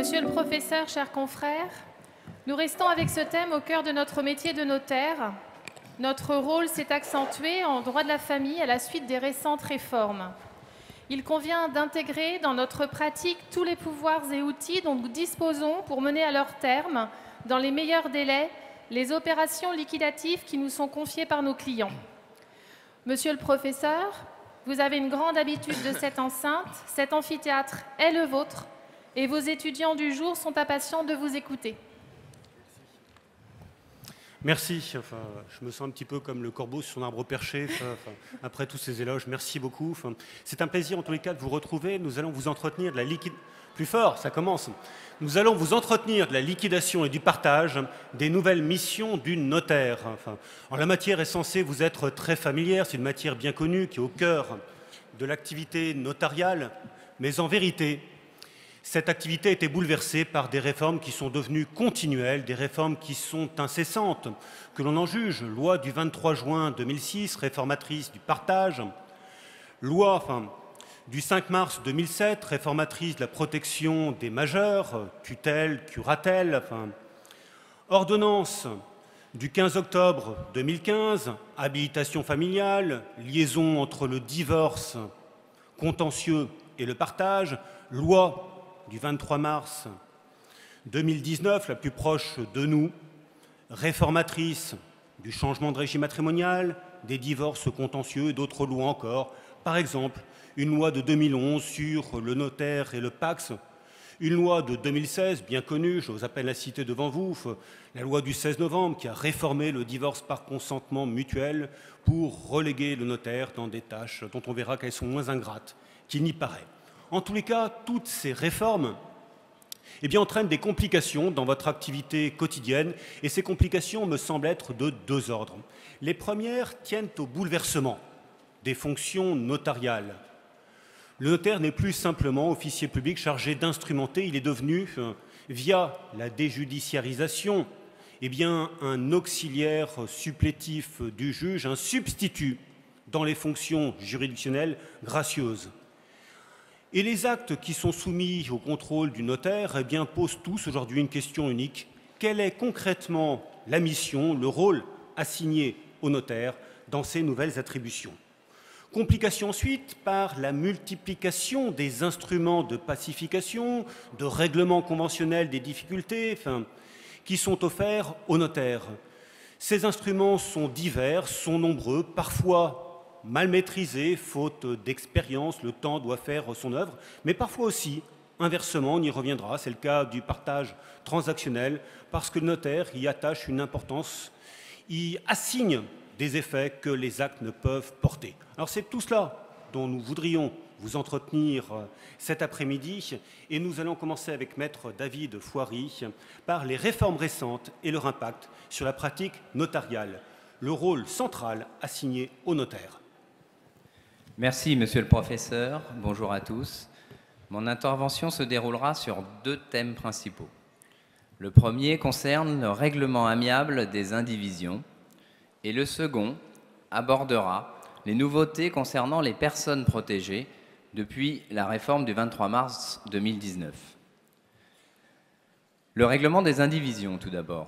Monsieur le professeur, chers confrères, nous restons avec ce thème au cœur de notre métier de notaire. Notre rôle s'est accentué en droit de la famille à la suite des récentes réformes. Il convient d'intégrer dans notre pratique tous les pouvoirs et outils dont nous disposons pour mener à leur terme, dans les meilleurs délais, les opérations liquidatives qui nous sont confiées par nos clients. Monsieur le professeur, vous avez une grande habitude de cette enceinte, cet amphithéâtre est le vôtre, et vos étudiants du jour sont impatients de vous écouter. Merci. Enfin, je me sens un petit peu comme le corbeau sur son arbre perché. Après tous ces éloges, merci beaucoup. C'est un plaisir en tous les cas de vous retrouver. Nous allons vous entretenir de la Plus fort, ça commence. Nous allons vous entretenir de la liquidation et du partage des nouvelles missions du notaire. En la matière est censée vous être très familière. C'est une matière bien connue qui est au cœur de l'activité notariale. Mais en vérité, cette activité a été bouleversée par des réformes qui sont devenues continuelles, des réformes qui sont incessantes, que l'on en juge. Loi du 23 juin 2006, réformatrice du partage. Loi du 5 mars 2007, réformatrice de la protection des majeurs, tutelle, curatelle. Ordonnance du 15 octobre 2015, habilitation familiale, liaison entre le divorce contentieux et le partage. Loi du 23 mars 2019, la plus proche de nous, réformatrice du changement de régime matrimonial, des divorces contentieux et d'autres lois encore. Par exemple, une loi de 2011 sur le notaire et le PACS, une loi de 2016, bien connue, je vous appelle la citer devant vous, la loi du 16 novembre qui a réformé le divorce par consentement mutuel pour reléguer le notaire dans des tâches dont on verra qu'elles sont moins ingrates qu'il n'y paraît. En tous les cas, toutes ces réformes entraînent des complications dans votre activité quotidienne et ces complications me semblent être de deux ordres. Les premières tiennent au bouleversement des fonctions notariales. Le notaire n'est plus simplement officier public chargé d'instrumenter, il est devenu, via la déjudiciarisation, un auxiliaire supplétif du juge, un substitut dans les fonctions juridictionnelles gracieuses. Et les actes qui sont soumis au contrôle du notaire posent tous aujourd'hui une question unique. Quelle est concrètement la mission, le rôle assigné au notaire dans ces nouvelles attributions? Complication ensuite par la multiplication des instruments de pacification, de règlement conventionnel des difficultés qui sont offerts aux notaires. Ces instruments sont divers, sont nombreux, parfois mal maîtrisés, faute d'expérience, le temps doit faire son œuvre, mais parfois aussi, inversement, on y reviendra, c'est le cas du partage transactionnel, parce que le notaire y attache une importance, y assigne des effets que les actes ne peuvent porter. Alors c'est tout cela dont nous voudrions vous entretenir cet après-midi, et nous allons commencer avec Maître David Foiry par les réformes récentes et leur impact sur la pratique notariale, le rôle central assigné aux notaires. Merci, monsieur le professeur. Bonjour à tous. Mon intervention se déroulera sur deux thèmes principaux. Le premier concerne le règlement amiable des indivisions et le second abordera les nouveautés concernant les personnes protégées depuis la réforme du 23 mars 2019. Le règlement des indivisions, tout d'abord.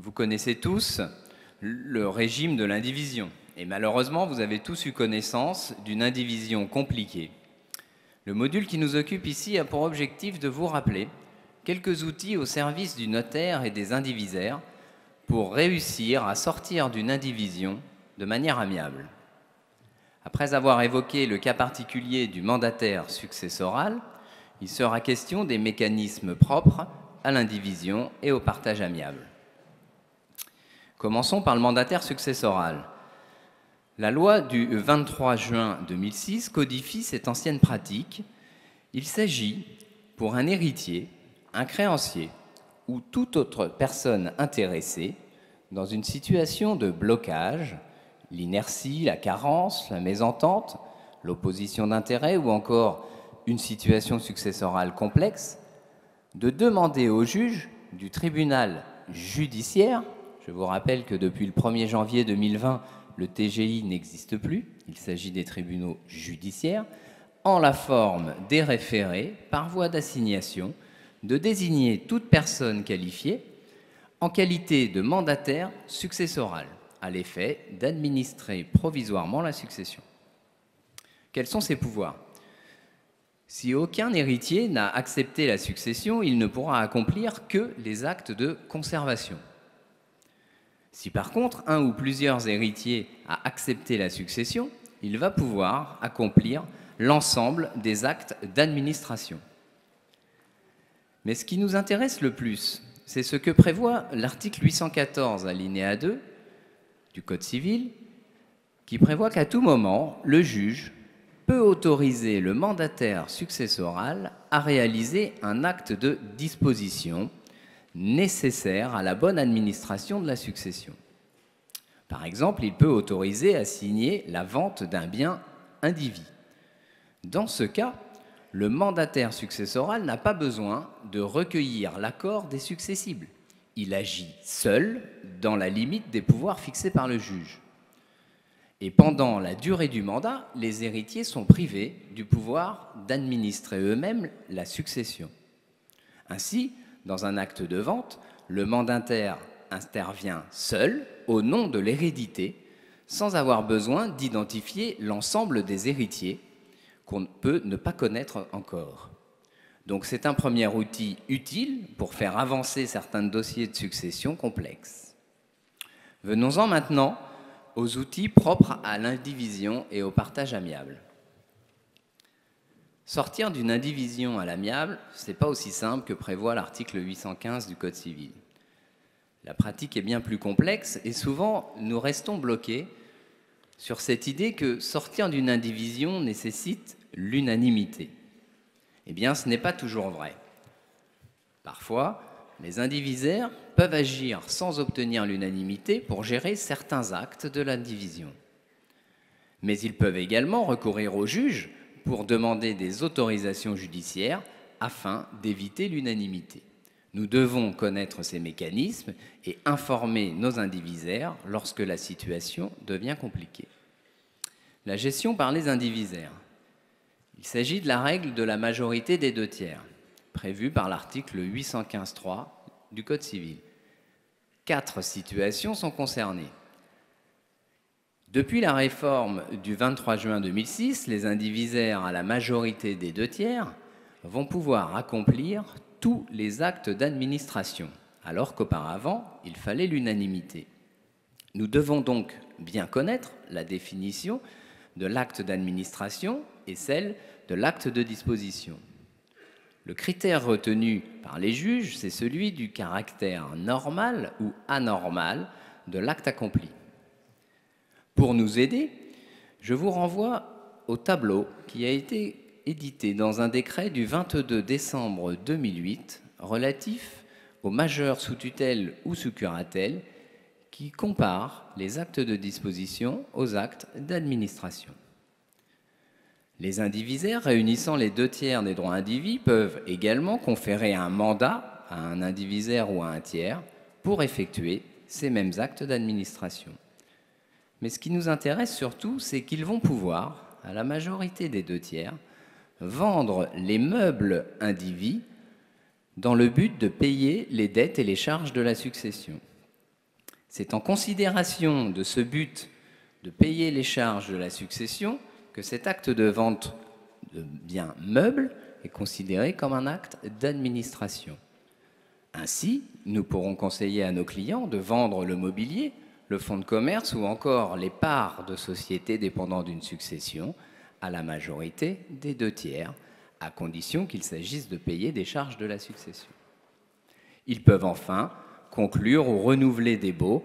Vous connaissez tous le régime de l'indivision. Et malheureusement, vous avez tous eu connaissance d'une indivision compliquée. Le module qui nous occupe ici a pour objectif de vous rappeler quelques outils au service du notaire et des indivisaires pour réussir à sortir d'une indivision de manière amiable. Après avoir évoqué le cas particulier du mandataire successoral, il sera question des mécanismes propres à l'indivision et au partage amiable. Commençons par le mandataire successoral. La loi du 23 juin 2006 codifie cette ancienne pratique. Il s'agit, pour un héritier, un créancier ou toute autre personne intéressée, dans une situation de blocage, l'inertie, la carence, la mésentente, l'opposition d'intérêt ou encore une situation successorale complexe, de demander au juge du tribunal judiciaire, je vous rappelle que depuis le 1er janvier 2020, le TGI n'existe plus, il s'agit des tribunaux judiciaires, en la forme des référés, par voie d'assignation, de désigner toute personne qualifiée en qualité de mandataire successoral, à l'effet d'administrer provisoirement la succession. Quels sont ses pouvoirs? Si aucun héritier n'a accepté la succession, il ne pourra accomplir que les actes de conservation. Si par contre un ou plusieurs héritiers a accepté la succession, il va pouvoir accomplir l'ensemble des actes d'administration. Mais ce qui nous intéresse le plus, c'est ce que prévoit l'article 814 alinéa 2 du Code civil, qui prévoit qu'à tout moment, le juge peut autoriser le mandataire successoral à réaliser un acte de disposition nécessaire à la bonne administration de la succession. Par exemple, il peut autoriser à signer la vente d'un bien indivis. Dans ce cas, le mandataire successoral n'a pas besoin de recueillir l'accord des successibles. Il agit seul dans la limite des pouvoirs fixés par le juge. Et pendant la durée du mandat, les héritiers sont privés du pouvoir d'administrer eux-mêmes la succession. Ainsi, dans un acte de vente, le mandataire intervient seul au nom de l'hérédité, sans avoir besoin d'identifier l'ensemble des héritiers qu'on peut ne pas connaître encore. Donc c'est un premier outil utile pour faire avancer certains dossiers de succession complexes. Venons-en maintenant aux outils propres à l'indivision et au partage amiable. Sortir d'une indivision à l'amiable, ce n'est pas aussi simple que prévoit l'article 815 du Code civil. La pratique est bien plus complexe et souvent nous restons bloqués sur cette idée que sortir d'une indivision nécessite l'unanimité. Eh bien, ce n'est pas toujours vrai. Parfois, les indivisaires peuvent agir sans obtenir l'unanimité pour gérer certains actes de l'indivision. Mais ils peuvent également recourir au juge pour demander des autorisations judiciaires afin d'éviter l'unanimité. Nous devons connaître ces mécanismes et informer nos indivisaires lorsque la situation devient compliquée. La gestion par les indivisaires. Il s'agit de la règle de la majorité des 2/3, prévue par l'article 815.3 du Code civil. 4 situations sont concernées. Depuis la réforme du 23 juin 2006, les indivisaires à la majorité des 2/3 vont pouvoir accomplir tous les actes d'administration, alors qu'auparavant, il fallait l'unanimité. Nous devons donc bien connaître la définition de l'acte d'administration et celle de l'acte de disposition. Le critère retenu par les juges, c'est celui du caractère normal ou anormal de l'acte accompli. Pour nous aider, je vous renvoie au tableau qui a été édité dans un décret du 22 décembre 2008 relatif aux majeurs sous tutelle ou sous curatelle qui compare les actes de disposition aux actes d'administration. Les indivisaires réunissant les 2/3 des droits indivis peuvent également conférer un mandat à un indivisaire ou à un tiers pour effectuer ces mêmes actes d'administration. Mais ce qui nous intéresse surtout, c'est qu'ils vont pouvoir, à la majorité des 2/3, vendre les meubles indivis dans le but de payer les dettes et les charges de la succession. C'est en considération de ce but de payer les charges de la succession que cet acte de vente de biens meubles est considéré comme un acte d'administration. Ainsi, nous pourrons conseiller à nos clients de vendre le mobilier, le fonds de commerce ou encore les parts de sociétés dépendant d'une succession à la majorité des 2/3, à condition qu'il s'agisse de payer des charges de la succession. Ils peuvent enfin conclure ou renouveler des baux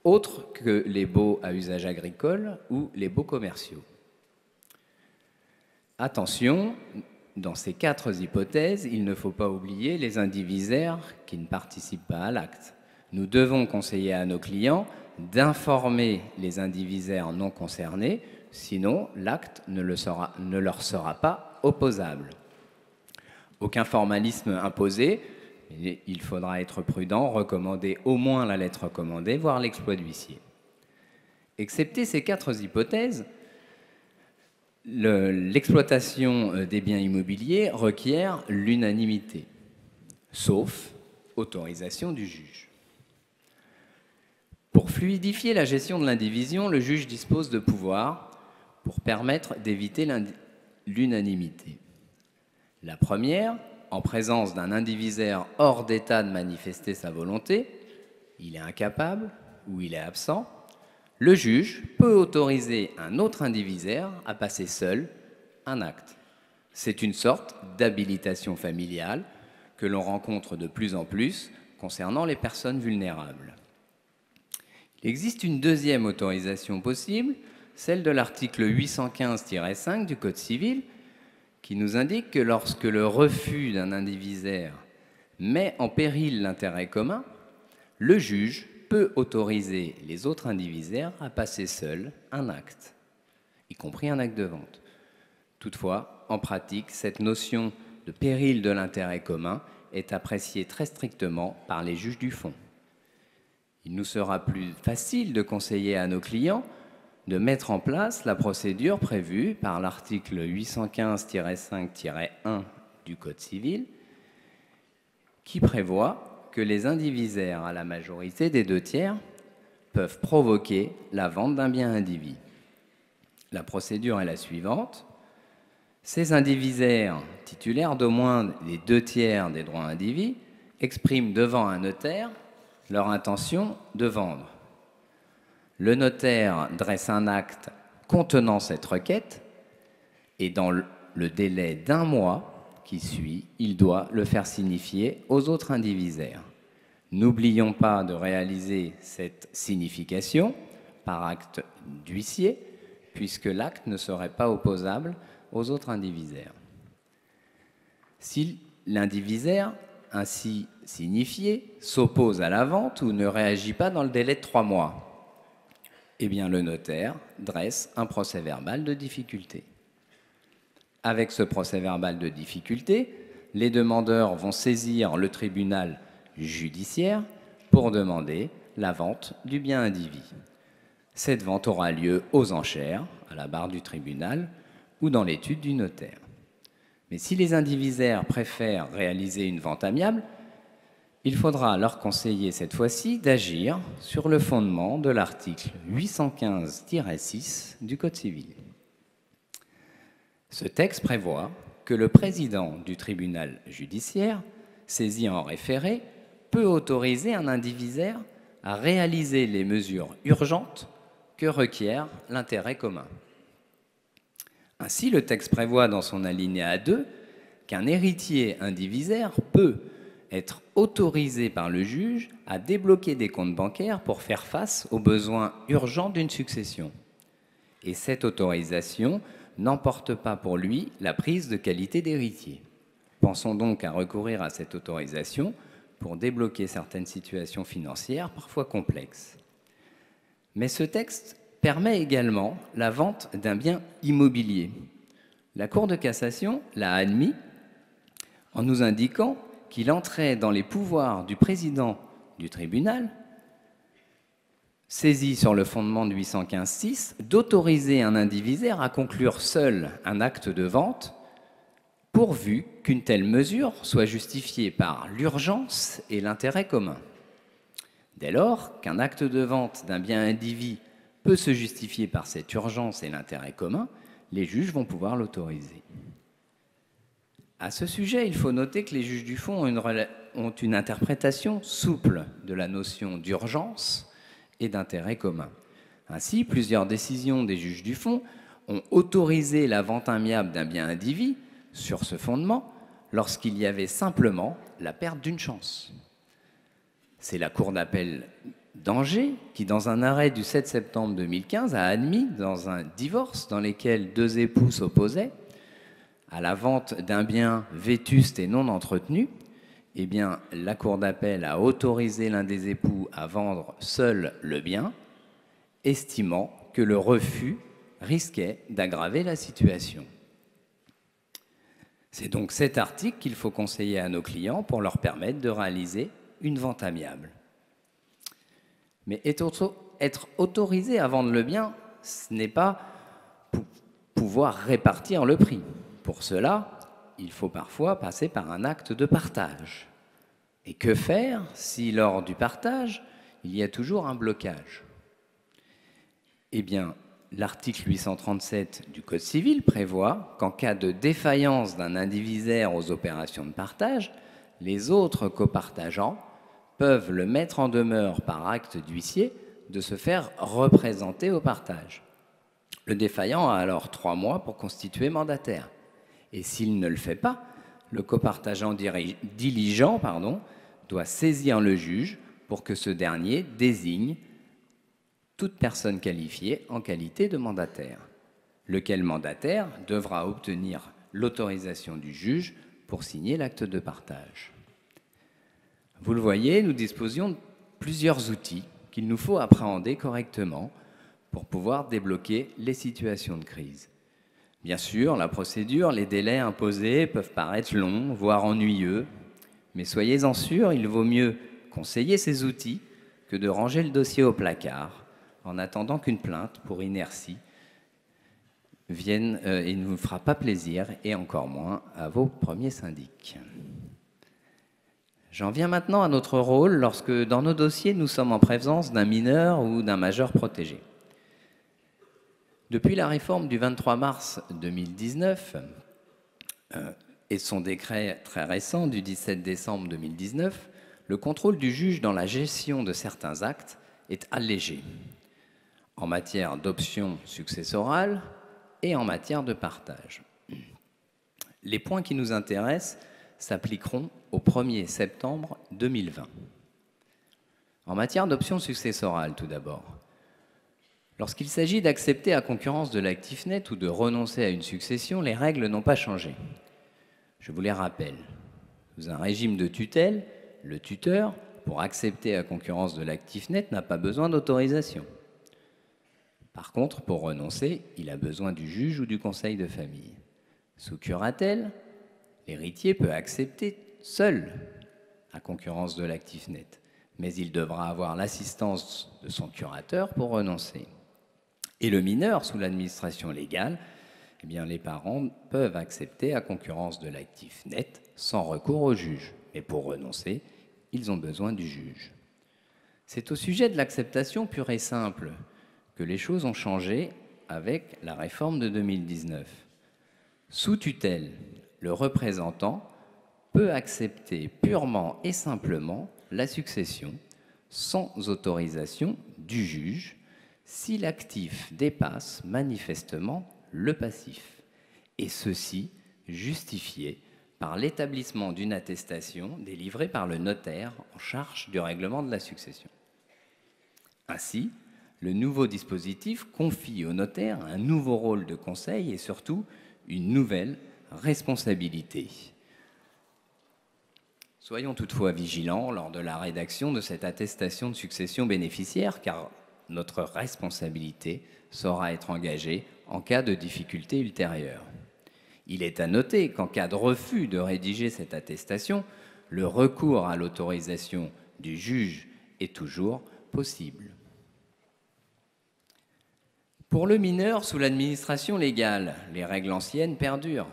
autres que les baux à usage agricole ou les baux commerciaux. Attention, dans ces 4 hypothèses, il ne faut pas oublier les indivisaires qui ne participent pas à l'acte. Nous devons conseiller à nos clients d'informer les indivisaires non concernés, sinon l'acte ne leur sera pas opposable. Aucun formalisme imposé, mais il faudra être prudent, recommander au moins la lettre recommandée, voire l'exploit d'huissier. Excepté ces 4 hypothèses, l'exploitation des biens immobiliers requiert l'unanimité. sauf autorisation du juge. Pour fluidifier la gestion de l'indivision, le juge dispose de pouvoirs pour permettre d'éviter l'unanimité. La première, en présence d'un indivisaire hors d'état de manifester sa volonté, il est incapable ou il est absent, le juge peut autoriser un autre indivisaire à passer seul un acte. C'est une sorte d'habilitation familiale que l'on rencontre de plus en plus concernant les personnes vulnérables. Il existe une deuxième autorisation possible, celle de l'article 815-5 du Code civil, qui nous indique que lorsque le refus d'un indivisaire met en péril l'intérêt commun, le juge peut autoriser les autres indivisaires à passer seuls un acte, y compris un acte de vente. Toutefois, en pratique, cette notion de péril de l'intérêt commun est appréciée très strictement par les juges du fond. Il nous sera plus facile de conseiller à nos clients de mettre en place la procédure prévue par l'article 815-5-1 du Code civil, qui prévoit que les indivisaires à la majorité des 2/3 peuvent provoquer la vente d'un bien indivis. La procédure est la suivante. Ces indivisaires titulaires d'au moins les 2/3 des droits indivis expriment devant un notaire leur intention de vendre. Le notaire dresse un acte contenant cette requête et dans le délai d'1 mois qui suit, il doit le faire signifier aux autres indivisaires. N'oublions pas de réaliser cette signification par acte d'huissier, puisque l'acte ne serait pas opposable aux autres indivisaires. Si l'indivisaire ainsi signifié s'oppose à la vente ou ne réagit pas dans le délai de 3 mois, eh bien le notaire dresse un procès-verbal de difficulté. Avec ce procès-verbal de difficulté, les demandeurs vont saisir le tribunal judiciaire pour demander la vente du bien indivis. Cette vente aura lieu aux enchères, à la barre du tribunal ou dans l'étude du notaire. Mais si les indivisaires préfèrent réaliser une vente amiable, il faudra leur conseiller cette fois-ci d'agir sur le fondement de l'article 815-6 du Code civil. Ce texte prévoit que le président du tribunal judiciaire, saisi en référé, peut autoriser un indivisaire à réaliser les mesures urgentes que requiert l'intérêt commun. Ainsi, le texte prévoit dans son alinéa 2 qu'un héritier indivisaire peut être autorisé par le juge à débloquer des comptes bancaires pour faire face aux besoins urgents d'une succession. Et cette autorisation n'emporte pas pour lui la prise de qualité d'héritier. Pensons donc à recourir à cette autorisation pour débloquer certaines situations financières parfois complexes. Mais ce texte permet également la vente d'un bien immobilier. La Cour de cassation l'a admis en nous indiquant qu'il entrait dans les pouvoirs du président du tribunal, saisi sur le fondement de 815-6, d'autoriser un indivisaire à conclure seul un acte de vente, pourvu qu'une telle mesure soit justifiée par l'urgence et l'intérêt commun. Dès lors qu'un acte de vente d'un bien indivis peut se justifier par cette urgence et l'intérêt commun, les juges vont pouvoir l'autoriser. À ce sujet, il faut noter que les juges du fond ont une interprétation souple de la notion d'urgence et d'intérêt commun. Ainsi, plusieurs décisions des juges du fond ont autorisé la vente amiable d'un bien indivis sur ce fondement lorsqu'il y avait simplement la perte d'une chance. C'est la Cour d'appel d'Angers qui, dans un arrêt du 7 septembre 2015, a admis, dans un divorce dans lequel 2 époux s'opposaient à la vente d'un bien vétuste et non entretenu, eh bien, la Cour d'appel a autorisé l'un des époux à vendre seul le bien, estimant que le refus risquait d'aggraver la situation. C'est donc cet article qu'il faut conseiller à nos clients pour leur permettre de réaliser une vente amiable. Mais être autorisé à vendre le bien, ce n'est pas pouvoir répartir le prix. Pour cela, il faut parfois passer par un acte de partage. Et que faire si, lors du partage, il y a toujours un blocage? Eh bien, l'article 837 du Code civil prévoit qu'en cas de défaillance d'un indivisaire aux opérations de partage, les autres copartageants peuvent le mettre en demeure par acte d'huissier de se faire représenter au partage. Le défaillant a alors 3 mois pour constituer mandataire. Et s'il ne le fait pas, le copartageant diligent doit saisir le juge pour que ce dernier désigne toute personne qualifiée en qualité de mandataire, lequel mandataire devra obtenir l'autorisation du juge pour signer l'acte de partage. Vous le voyez, nous disposions de plusieurs outils qu'il nous faut appréhender correctement pour pouvoir débloquer les situations de crise. Bien sûr, la procédure, les délais imposés peuvent paraître longs, voire ennuyeux, mais soyez-en sûrs, il vaut mieux conseiller ces outils que de ranger le dossier au placard en attendant qu'une plainte pour inertie vienne et ne vous fera pas plaisir, et encore moins à vos premiers syndics. J'en viens maintenant à notre rôle lorsque, dans nos dossiers, nous sommes en présence d'un mineur ou d'un majeur protégé. Depuis la réforme du 23 mars 2019 et son décret très récent du 17 décembre 2019, le contrôle du juge dans la gestion de certains actes est allégé en matière d'option successorale et en matière de partage. Les points qui nous intéressent s'appliqueront au 1er septembre 2020. En matière d'option successorale, tout d'abord, lorsqu'il s'agit d'accepter à concurrence de l'actif net ou de renoncer à une succession, les règles n'ont pas changé. Je vous les rappelle. Sous un régime de tutelle, le tuteur, pour accepter à concurrence de l'actif net, n'a pas besoin d'autorisation. Par contre, pour renoncer, il a besoin du juge ou du conseil de famille. Sous curatelle, l'héritier peut accepter seul à concurrence de l'actif net, mais il devra avoir l'assistance de son curateur pour renoncer. Et le mineur, sous l'administration légale, eh bien, les parents peuvent accepter à concurrence de l'actif net sans recours au juge. Mais pour renoncer, ils ont besoin du juge. C'est au sujet de l'acceptation pure et simple que les choses ont changé avec la réforme de 2019. Sous tutelle, le représentant peut accepter purement et simplement la succession sans autorisation du juge si l'actif dépasse manifestement le passif, et ceci justifié par l'établissement d'une attestation délivrée par le notaire en charge du règlement de la succession. Ainsi, le nouveau dispositif confie au notaire un nouveau rôle de conseil et surtout une nouvelle responsabilité. Soyons toutefois vigilants lors de la rédaction de cette attestation de succession bénéficiaire, car notre responsabilité saura être engagée en cas de difficulté ultérieure. Il est à noter qu'en cas de refus de rédiger cette attestation, le recours à l'autorisation du juge est toujours possible. Pour le mineur sous l'administration légale, les règles anciennes perdurent.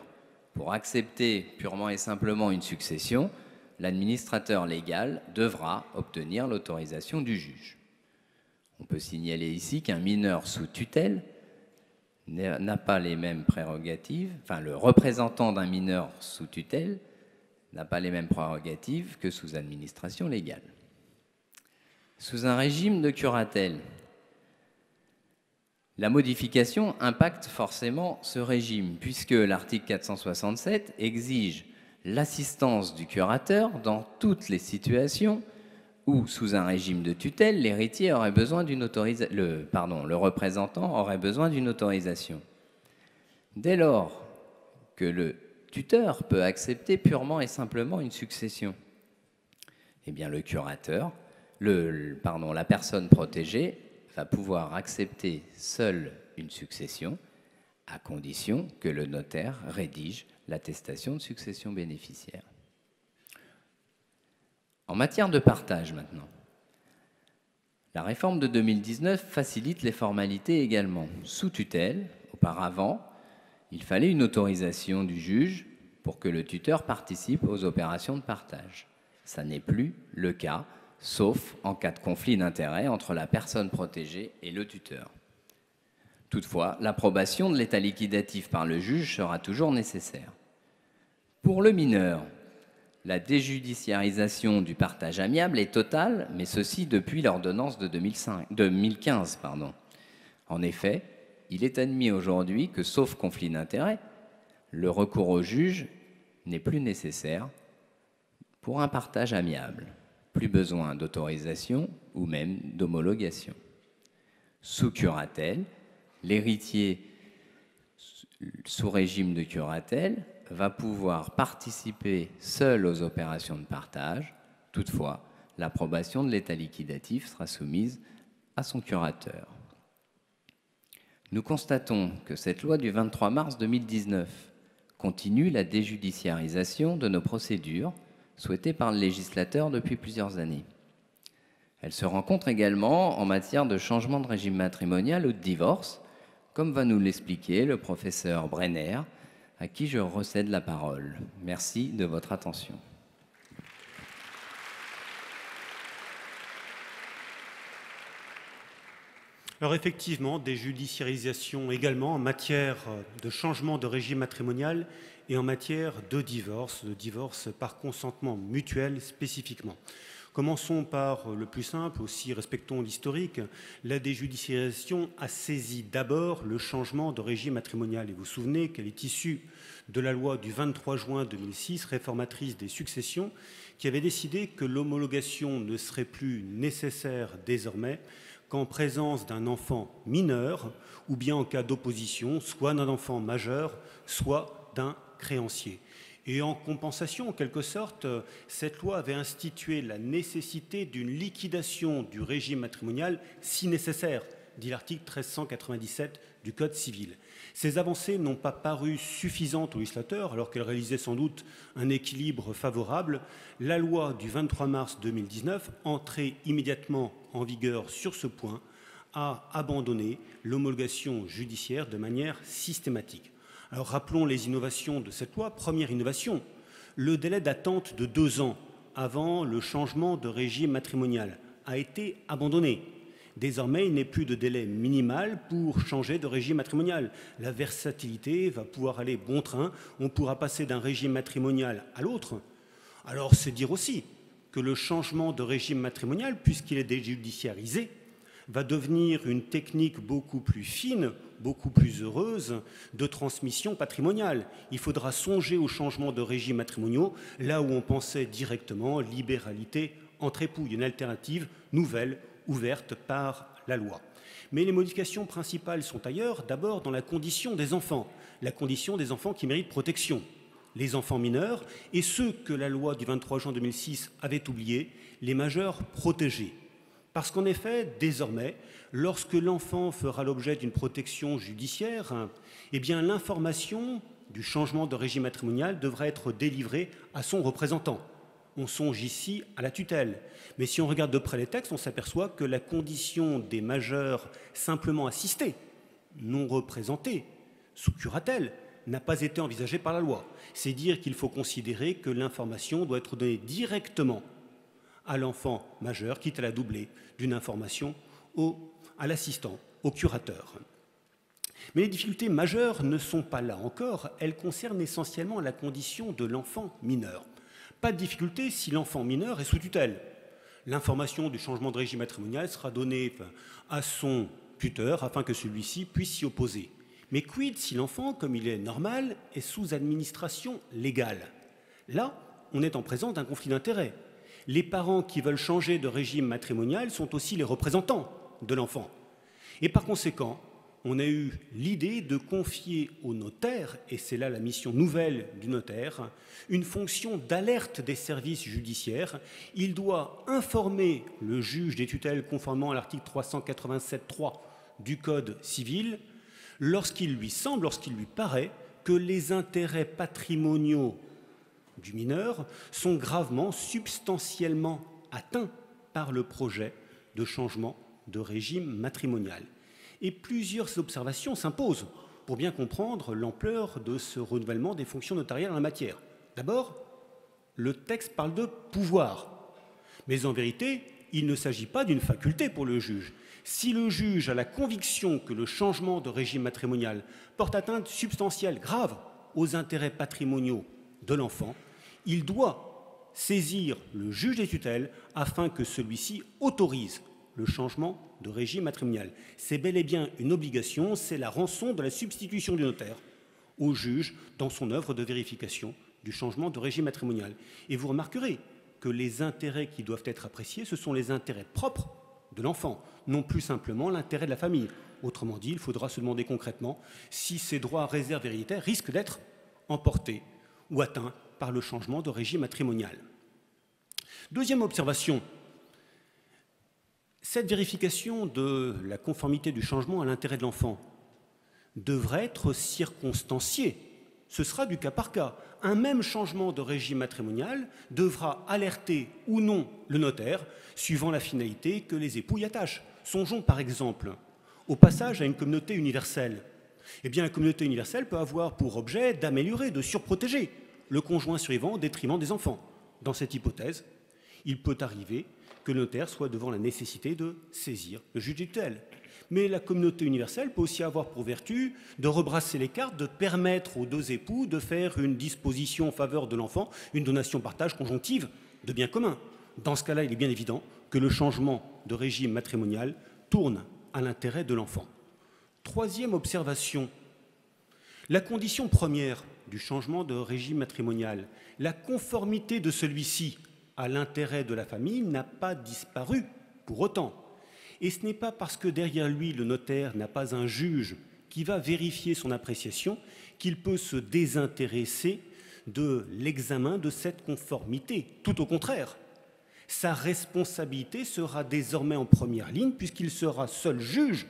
Pour accepter purement et simplement une succession, l'administrateur légal devra obtenir l'autorisation du juge. On peut signaler ici qu'un mineur sous tutelle n'a pas les mêmes prérogatives, enfin le représentant d'un mineur sous tutelle n'a pas les mêmes prérogatives que sous administration légale. Sous un régime de curatelle, la modification impacte forcément ce régime, puisque l'article 467 exige l'assistance du curateur dans toutes les situations où, sous un régime de tutelle, l'héritier aurait besoin d'une autorisation, le représentant aurait besoin d'une autorisation. Dès lors que le tuteur peut accepter purement et simplement une succession, eh bien le curateur, la personne protégée va pouvoir accepter seule une succession à condition que le notaire rédige l'attestation de succession bénéficiaire. En matière de partage maintenant, la réforme de 2019 facilite les formalités également. Sous tutelle, auparavant, il fallait une autorisation du juge pour que le tuteur participe aux opérations de partage. Ça n'est plus le cas, sauf en cas de conflit d'intérêts entre la personne protégée et le tuteur. Toutefois, l'approbation de l'état liquidatif par le juge sera toujours nécessaire. Pour le mineur, la déjudiciarisation du partage amiable est totale, mais ceci depuis l'ordonnance de 2015. En effet, il est admis aujourd'hui que, sauf conflit d'intérêts, le recours au juge n'est plus nécessaire pour un partage amiable. Plus besoin d'autorisation ou même d'homologation. Sous curatelle, l'héritier sous régime de curatelle va pouvoir participer seul aux opérations de partage. Toutefois, l'approbation de l'état liquidatif sera soumise à son curateur. Nous constatons que cette loi du 23 mars 2019 continue la déjudiciarisation de nos procédures souhaitées par le législateur depuis plusieurs années. Elle se rencontre également en matière de changement de régime matrimonial ou de divorce, comme va nous l'expliquer le professeur Brenner, à qui je recède la parole. Merci de votre attention. Alors effectivement, des judiciarisations également en matière de changement de régime matrimonial et en matière de divorce par consentement mutuel spécifiquement. Commençons par le plus simple, aussi respectons l'historique. La déjudiciarisation a saisi d'abord le changement de régime matrimonial. Et vous vous souvenez qu'elle est issue de la loi du 23 juin 2006, réformatrice des successions, qui avait décidé que l'homologation ne serait plus nécessaire désormais qu'en présence d'un enfant mineur ou bien en cas d'opposition, soit d'un enfant majeur, soit d'un créancier. Et en compensation, en quelque sorte, cette loi avait institué la nécessité d'une liquidation du régime matrimonial si nécessaire, dit l'article 1397 du Code civil. Ces avancées n'ont pas paru suffisantes au législateur, alors qu'elles réalisaient sans doute un équilibre favorable. La loi du 23 mars 2019, entrée immédiatement en vigueur sur ce point, a abandonné l'homologation judiciaire de manière systématique. Alors rappelons les innovations de cette loi. Première innovation, le délai d'attente de 2 ans avant le changement de régime matrimonial a été abandonné. Désormais, il n'est plus de délai minimal pour changer de régime matrimonial. La versatilité va pouvoir aller bon train, on pourra passer d'un régime matrimonial à l'autre. Alors c'est dire aussi que le changement de régime matrimonial, puisqu'il est déjudiciarisé, va devenir une technique beaucoup plus fine, beaucoup plus heureuse de transmission patrimoniale. Il faudra songer au changement de régime matrimoniaux, là où on pensait directement libéralité entre époux, une alternative nouvelle, ouverte par la loi. Mais les modifications principales sont ailleurs, d'abord dans la condition des enfants, la condition des enfants qui méritent protection. Les enfants mineurs et ceux que la loi du 23 juin 2006 avait oubliés, les majeurs protégés. Parce qu'en effet, désormais, lorsque l'enfant fera l'objet d'une protection judiciaire, eh bien l'information du changement de régime matrimonial devra être délivrée à son représentant. On songe ici à la tutelle. Mais si on regarde de près les textes, on s'aperçoit que la condition des majeurs simplement assistés, non représentés, sous curatelle, n'a pas été envisagée par la loi. C'est dire qu'il faut considérer que l'information doit être donnée directement à l'enfant majeur, quitte à la doubler d'une information à l'assistant, au curateur. Mais les difficultés majeures ne sont pas là encore, elles concernent essentiellement la condition de l'enfant mineur. Pas de difficulté si l'enfant mineur est sous tutelle. L'information du changement de régime matrimonial sera donnée à son tuteur afin que celui-ci puisse s'y opposer. Mais quid si l'enfant, comme il est normal, est sous administration légale? Là, on est en présence d'un conflit d'intérêts. Les parents qui veulent changer de régime matrimonial sont aussi les représentants de l'enfant. Et par conséquent, on a eu l'idée de confier au notaire, et c'est là la mission nouvelle du notaire, une fonction d'alerte des services judiciaires. Il doit informer le juge des tutelles conformément à l'article 387.3 du Code civil lorsqu'il lui semble, lorsqu'il lui paraît que les intérêts patrimoniaux du mineur sont gravement, substantiellement atteints par le projet de changement de régime matrimonial. Et plusieurs observations s'imposent pour bien comprendre l'ampleur de ce renouvellement des fonctions notariales en la matière. D'abord, le texte parle de pouvoir. Mais en vérité, il ne s'agit pas d'une faculté pour le juge. Si le juge a la conviction que le changement de régime matrimonial porte atteinte substantielle, grave, aux intérêts patrimoniaux de l'enfant, il doit saisir le juge des tutelles afin que celui-ci autorise le changement de régime matrimonial. C'est bel et bien une obligation, c'est la rançon de la substitution du notaire au juge dans son œuvre de vérification du changement de régime matrimonial. Et vous remarquerez que les intérêts qui doivent être appréciés, ce sont les intérêts propres de l'enfant, non plus simplement l'intérêt de la famille. Autrement dit, il faudra se demander concrètement si ces droits, réserves héréditaires risquent d'être emportés ou atteints par le changement de régime matrimonial. Deuxième observation, cette vérification de la conformité du changement à l'intérêt de l'enfant devrait être circonstanciée. Ce sera du cas par cas. Un même changement de régime matrimonial devra alerter ou non le notaire, suivant la finalité que les époux y attachent. Songeons par exemple au passage à une communauté universelle. Eh bien, la communauté universelle peut avoir pour objet d'améliorer, de surprotéger le conjoint survivant au détriment des enfants. Dans cette hypothèse, il peut arriver que le notaire soit devant la nécessité de saisir le juge des tutelles. Mais la communauté universelle peut aussi avoir pour vertu de rebrasser les cartes, de permettre aux deux époux de faire une disposition en faveur de l'enfant, une donation-partage conjonctive de biens communs. Dans ce cas-là, il est bien évident que le changement de régime matrimonial tourne à l'intérêt de l'enfant. Troisième observation, la condition première du changement de régime matrimonial, la conformité de celui-ci à l'intérêt de la famille n'a pas disparu pour autant. Et ce n'est pas parce que derrière lui, le notaire n'a pas un juge qui va vérifier son appréciation qu'il peut se désintéresser de l'examen de cette conformité. Tout au contraire, sa responsabilité sera désormais en première ligne puisqu'il sera seul juge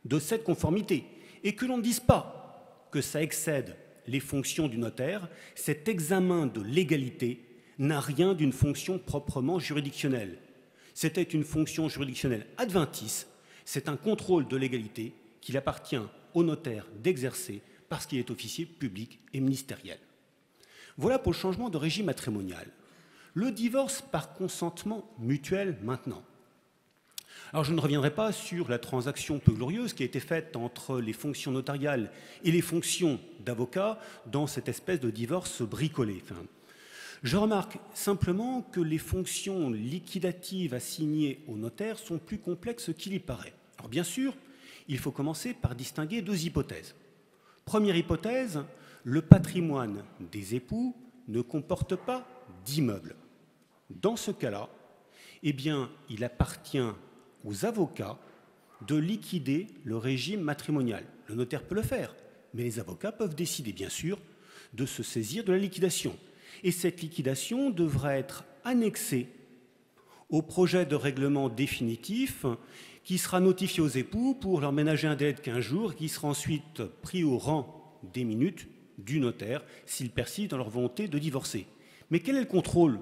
de cette conformité. Et que l'on ne dise pas que ça excède les fonctions du notaire, cet examen de légalité n'a rien d'une fonction proprement juridictionnelle. C'était une fonction juridictionnelle adventice, c'est un contrôle de légalité qu'il appartient au notaire d'exercer parce qu'il est officier public et ministériel. Voilà pour le changement de régime matrimonial. Le divorce par consentement mutuel maintenant. Alors je ne reviendrai pas sur la transaction peu glorieuse qui a été faite entre les fonctions notariales et les fonctions d'avocat dans cette espèce de divorce bricolé. Je remarque simplement que les fonctions liquidatives assignées au notaire sont plus complexes qu'il y paraît. Alors bien sûr, il faut commencer par distinguer deux hypothèses. Première hypothèse, le patrimoine des époux ne comporte pas d'immeubles. Dans ce cas-là, eh bien, il appartient aux avocats de liquider le régime matrimonial. Le notaire peut le faire, mais les avocats peuvent décider, bien sûr, de se saisir de la liquidation. Et cette liquidation devra être annexée au projet de règlement définitif qui sera notifié aux époux pour leur ménager un délai de 15 jours, qui sera ensuite pris au rang des minutes du notaire s'ils persistent dans leur volonté de divorcer. Mais quel est le contrôle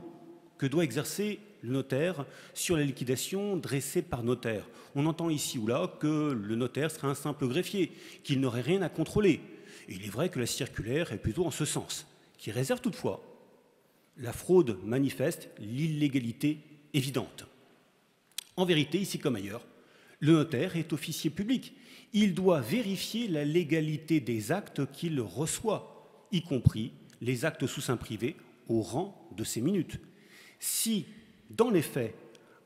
que doit exercer le notaire sur la liquidation dressée par notaire? On entend ici ou là que le notaire serait un simple greffier, qu'il n'aurait rien à contrôler. Et il est vrai que la circulaire est plutôt en ce sens, qui réserve toutefois la fraude manifeste, l'illégalité évidente. En vérité, ici comme ailleurs, le notaire est officier public. Il doit vérifier la légalité des actes qu'il reçoit, y compris les actes sous seing privé au rang de ces minutes. Si, dans les faits,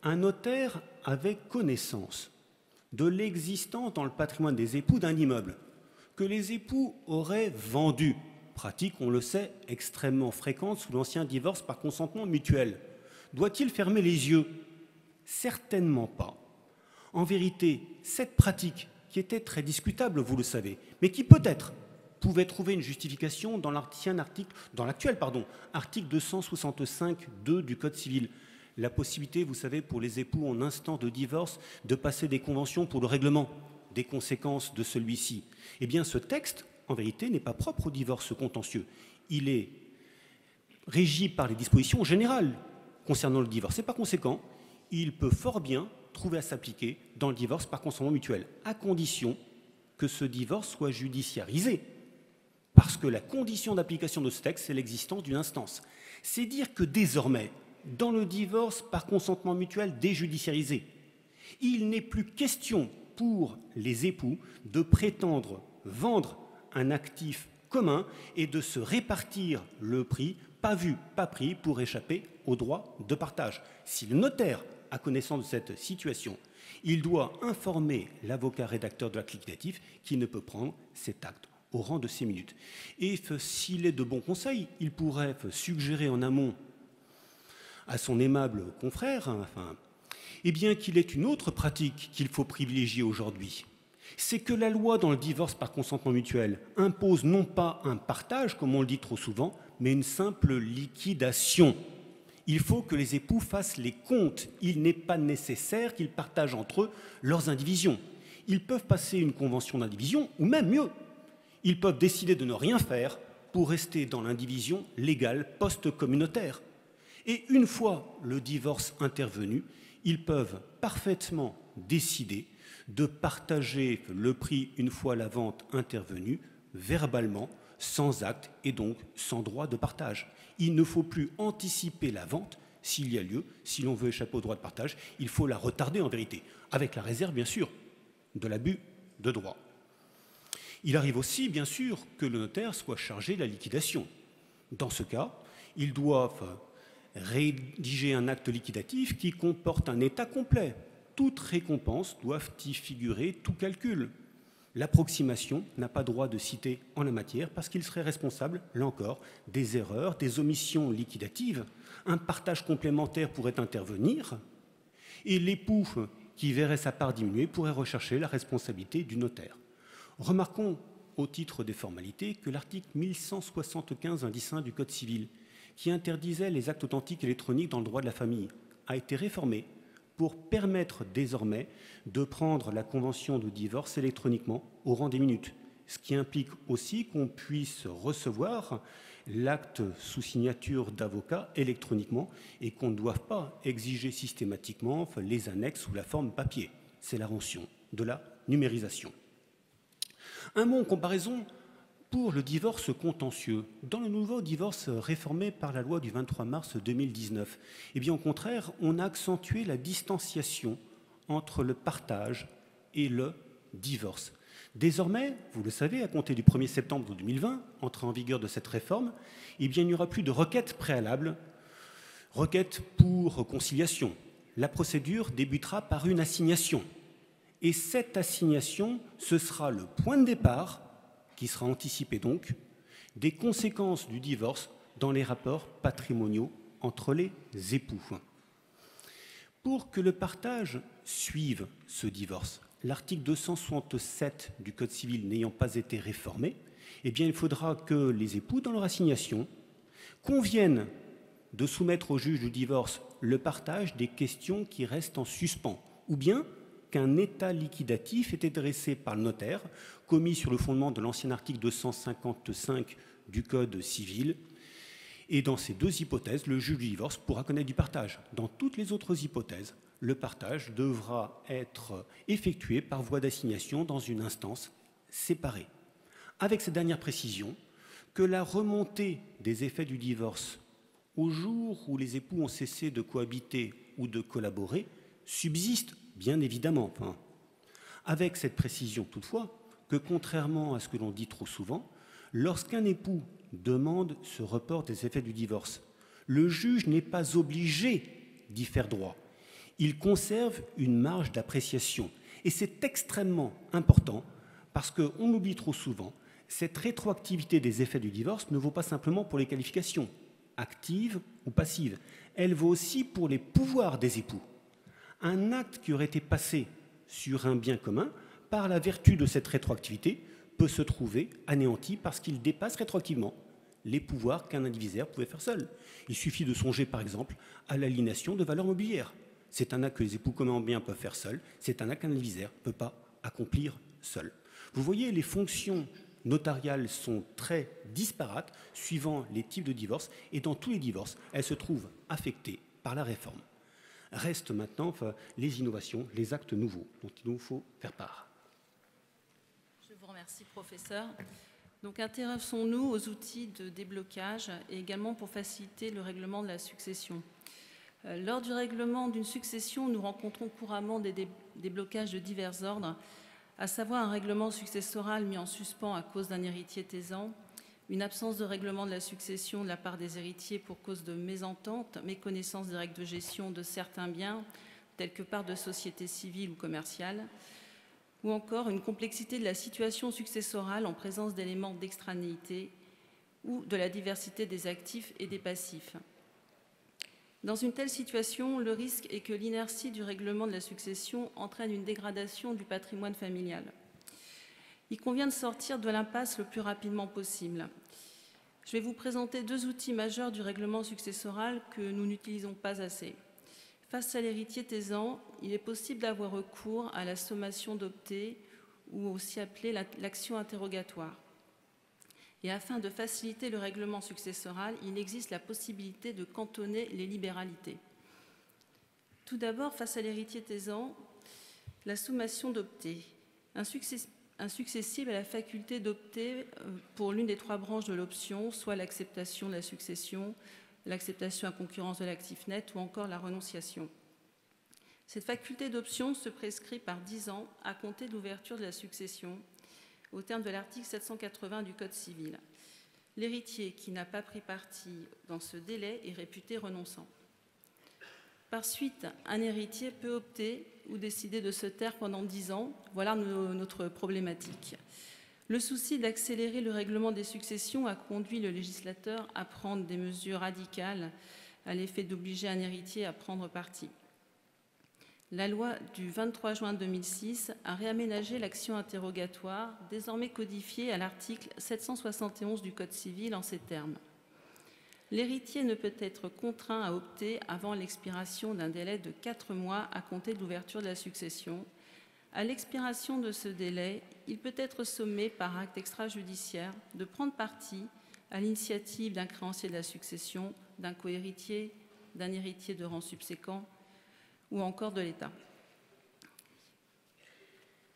un notaire avait connaissance de l'existence dans le patrimoine des époux d'un immeuble que les époux auraient vendu, pratique, on le sait, extrêmement fréquente sous l'ancien divorce par consentement mutuel, doit-il fermer les yeux? Certainement pas. En vérité, cette pratique, qui était très discutable, vous le savez, mais qui peut-être pouvait trouver une justification dans l'actuel article 265.2 du Code civil. La possibilité, vous savez, pour les époux en instant de divorce, de passer des conventions pour le règlement des conséquences de celui-ci. Eh bien, ce texte, en vérité, n'est pas propre au divorce contentieux. Il est régi par les dispositions générales concernant le divorce. Et par conséquent, il peut fort bien trouver à s'appliquer dans le divorce par consentement mutuel, à condition que ce divorce soit judiciarisé parce que la condition d'application de ce texte, c'est l'existence d'une instance. C'est dire que désormais, dans le divorce par consentement mutuel déjudiciarisé, il n'est plus question pour les époux de prétendre vendre un actif commun et de se répartir le prix, pas vu, pas pris, pour échapper au droit de partage. Si le notaire a connaissance de cette situation, il doit informer l'avocat rédacteur de l'acte liquidatif qui ne peut prendre cet acte au rang de 6 minutes. Et s'il est de bon conseil, il pourrait suggérer en amont à son aimable confrère, eh bien qu'il est une autre pratique qu'il faut privilégier aujourd'hui. C'est que la loi dans le divorce par consentement mutuel impose non pas un partage, comme on le dit trop souvent, mais une simple liquidation. Il faut que les époux fassent les comptes. Il n'est pas nécessaire qu'ils partagent entre eux leurs indivisions. Ils peuvent passer une convention d'indivision, ou même mieux, ils peuvent décider de ne rien faire pour rester dans l'indivision légale post-communautaire. Et une fois le divorce intervenu, ils peuvent parfaitement décider de partager le prix une fois la vente intervenue, verbalement, sans acte et donc sans droit de partage. Il ne faut plus anticiper la vente s'il y a lieu. Si l'on veut échapper au droit de partage, il faut la retarder en vérité, avec la réserve, bien sûr, de l'abus de droit. Il arrive aussi, bien sûr, que le notaire soit chargé de la liquidation. Dans ce cas, ils doivent rédiger un acte liquidatif qui comporte un état complet. Toutes récompenses doivent y figurer, tout calcul. L'approximation n'a pas droit de citer en la matière parce qu'il serait responsable, là encore, des erreurs, des omissions liquidatives. Un partage complémentaire pourrait intervenir et l'époux qui verrait sa part diminuer pourrait rechercher la responsabilité du notaire. Remarquons, au titre des formalités, que l'article 1175 indice 1 du Code civil, qui interdisait les actes authentiques électroniques dans le droit de la famille, a été réformé pour permettre désormais de prendre la convention de divorce électroniquement au rang des minutes, ce qui implique aussi qu'on puisse recevoir l'acte sous signature d'avocat électroniquement et qu'on ne doive pas exiger systématiquement les annexes sous la forme papier. C'est l'invention de la numérisation. Un mot en comparaison pour le divorce contentieux. Dans le nouveau divorce réformé par la loi du 23 mars 2019, eh bien, au contraire, on a accentué la distanciation entre le partage et le divorce. Désormais, vous le savez, à compter du 1er septembre 2020, entrée en vigueur de cette réforme, eh bien, il n'y aura plus de requête préalable, requête pour conciliation. La procédure débutera par une assignation. Et cette assignation, ce sera le point de départ, qui sera anticipé donc, des conséquences du divorce dans les rapports patrimoniaux entre les époux. Pour que le partage suive ce divorce, l'article 267 du Code civil n'ayant pas été réformé, eh bien, il faudra que les époux, dans leur assignation, conviennent de soumettre au juge du divorce le partage des questions qui restent en suspens, ou bien qu'un état liquidatif était dressé par le notaire, commis sur le fondement de l'ancien article 255 du Code civil. Et dans ces deux hypothèses, le juge du divorce pourra connaître du partage. Dans toutes les autres hypothèses, le partage devra être effectué par voie d'assignation dans une instance séparée. Avec cette dernière précision, que la remontée des effets du divorce au jour où les époux ont cessé de cohabiter ou de collaborer subsiste bien évidemment. Avec cette précision toutefois que contrairement à ce que l'on dit trop souvent, lorsqu'un époux demande ce report des effets du divorce, le juge n'est pas obligé d'y faire droit. Il conserve une marge d'appréciation. Et c'est extrêmement important parce qu'on oublie trop souvent, cette rétroactivité des effets du divorce ne vaut pas simplement pour les qualifications actives ou passives. Elle vaut aussi pour les pouvoirs des époux. Un acte qui aurait été passé sur un bien commun, par la vertu de cette rétroactivité, peut se trouver anéanti parce qu'il dépasse rétroactivement les pouvoirs qu'un indivisaire pouvait faire seul. Il suffit de songer par exemple à l'aliénation de valeurs mobilières. C'est un acte que les époux communs en bien peuvent faire seuls, c'est un acte qu'un indivisaire ne peut pas accomplir seul. Vous voyez, les fonctions notariales sont très disparates suivant les types de divorce et dans tous les divorces, elles se trouvent affectées par la réforme. Restent maintenant les innovations, les actes nouveaux dont il nous faut faire part. Je vous remercie, professeur. Donc intéressons-nous aux outils de déblocage et également pour faciliter le règlement de la succession. Lors du règlement d'une succession, nous rencontrons couramment des blocages de divers ordres, à savoir un règlement successoral mis en suspens à cause d'un héritier taisant, une absence de règlement de la succession de la part des héritiers pour cause de mésentente, méconnaissance des règles de gestion de certains biens, tels que parts de sociétés civiles ou commerciales, ou encore une complexité de la situation successorale en présence d'éléments d'extranéité ou de la diversité des actifs et des passifs. Dans une telle situation, le risque est que l'inertie du règlement de la succession entraîne une dégradation du patrimoine familial. Il convient de sortir de l'impasse le plus rapidement possible. Je vais vous présenter deux outils majeurs du règlement successoral que nous n'utilisons pas assez. Face à l'héritier taisant, il est possible d'avoir recours à la sommation d'opter, ou aussi appelée l'action interrogatoire. Et afin de faciliter le règlement successoral, il existe la possibilité de cantonner les libéralités. Tout d'abord, face à l'héritier taisant, la sommation d'opter. Un successible a la faculté d'opter pour l'une des trois branches de l'option, soit l'acceptation de la succession, l'acceptation à concurrence de l'actif net ou encore la renonciation. Cette faculté d'option se prescrit par 10 ans à compter de l'ouverture de la succession au terme de l'article 780 du Code civil. L'héritier qui n'a pas pris parti dans ce délai est réputé renonçant. Par suite, un héritier peut opter ou décider de se taire pendant 10 ans. Voilà notre problématique. Le souci d'accélérer le règlement des successions a conduit le législateur à prendre des mesures radicales à l'effet d'obliger un héritier à prendre parti. La loi du 23 juin 2006 a réaménagé l'action interrogatoire, désormais codifiée à l'article 771 du Code civil en ces termes. L'héritier ne peut être contraint à opter avant l'expiration d'un délai de 4 mois à compter de l'ouverture de la succession. À l'expiration de ce délai, il peut être sommé par acte extrajudiciaire de prendre parti à l'initiative d'un créancier de la succession, d'un cohéritier, d'un héritier de rang subséquent ou encore de l'État.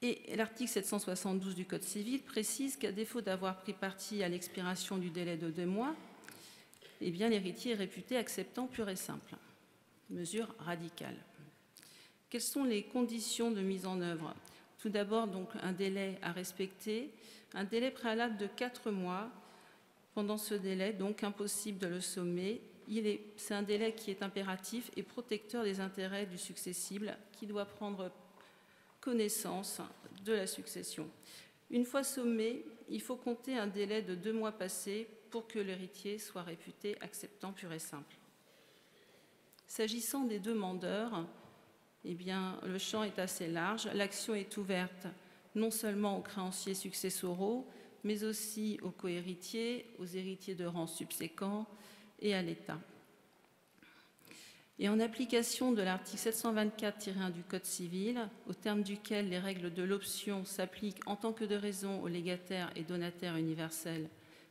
Et l'article 772 du Code civil précise qu'à défaut d'avoir pris parti à l'expiration du délai de 2 mois, eh bien, l'héritier est réputé acceptant pur et simple. Mesure radicale. Quelles sont les conditions de mise en œuvre? Tout d'abord, donc, un délai à respecter, un délai préalable de 4 mois. Pendant ce délai, donc, impossible de le sommer. C'est un délai qui est impératif et protecteur des intérêts du successible qui doit prendre connaissance de la succession. Une fois sommé, il faut compter un délai de 2 mois passés pour que l'héritier soit réputé acceptant pur et simple. S'agissant des demandeurs, eh bien, le champ est assez large. L'action est ouverte non seulement aux créanciers successoraux, mais aussi aux cohéritiers, aux héritiers de rang subséquent et à l'État. Et en application de l'article 724-1 du Code civil, au terme duquel les règles de l'option s'appliquent en tant que de raison aux légataires et donataires universels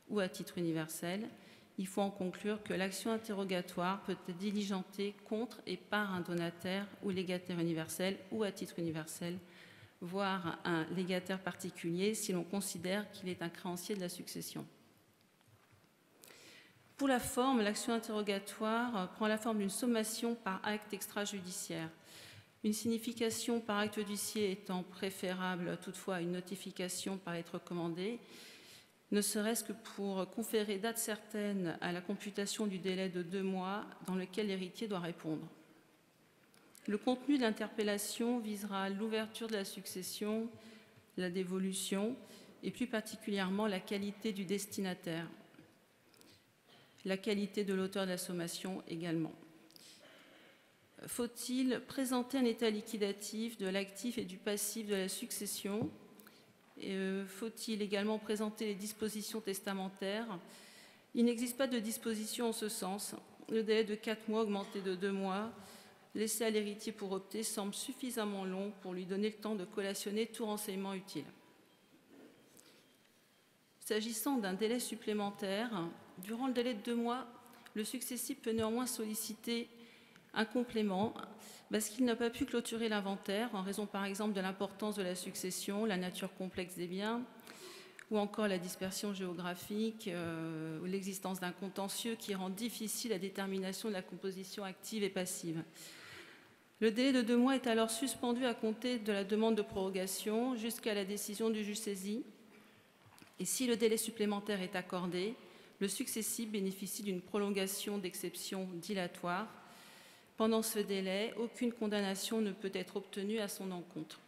ou à titre universel, il faut en conclure que l'action interrogatoire peut être diligentée contre et par un donataire ou légataire universel ou à titre universel, voire un légataire particulier si l'on considère qu'il est un créancier de la succession. Pour la forme, l'action interrogatoire prend la forme d'une sommation par acte extrajudiciaire. Une signification par acte d'huissier étant préférable toutefois à une notification par lettre recommandée, ne serait-ce que pour conférer date certaine à la computation du délai de 2 mois dans lequel l'héritier doit répondre. Le contenu de l'interpellation visera l'ouverture de la succession, la dévolution et plus particulièrement la qualité du destinataire, la qualité de l'auteur de la sommation également. Faut-il présenter un état liquidatif de l'actif et du passif de la succession? Faut-il également présenter les dispositions testamentaires? Il n'existe pas de disposition en ce sens. Le délai de 4 mois augmenté de 2 mois laissé à l'héritier pour opter semble suffisamment long pour lui donner le temps de collationner tout renseignement utile. S'agissant d'un délai supplémentaire, durant le délai de 2 mois, le successible peut néanmoins solliciter un complément parce qu'il n'a pas pu clôturer l'inventaire en raison par exemple de l'importance de la succession, la nature complexe des biens ou encore la dispersion géographique ou l'existence d'un contentieux qui rend difficile la détermination de la composition active et passive. Le délai de 2 mois est alors suspendu à compter de la demande de prorogation jusqu'à la décision du juge saisi. Et si le délai supplémentaire est accordé, le successible bénéficie d'une prolongation d'exception dilatoire. Pendant ce délai, aucune condamnation ne peut être obtenue à son encontre.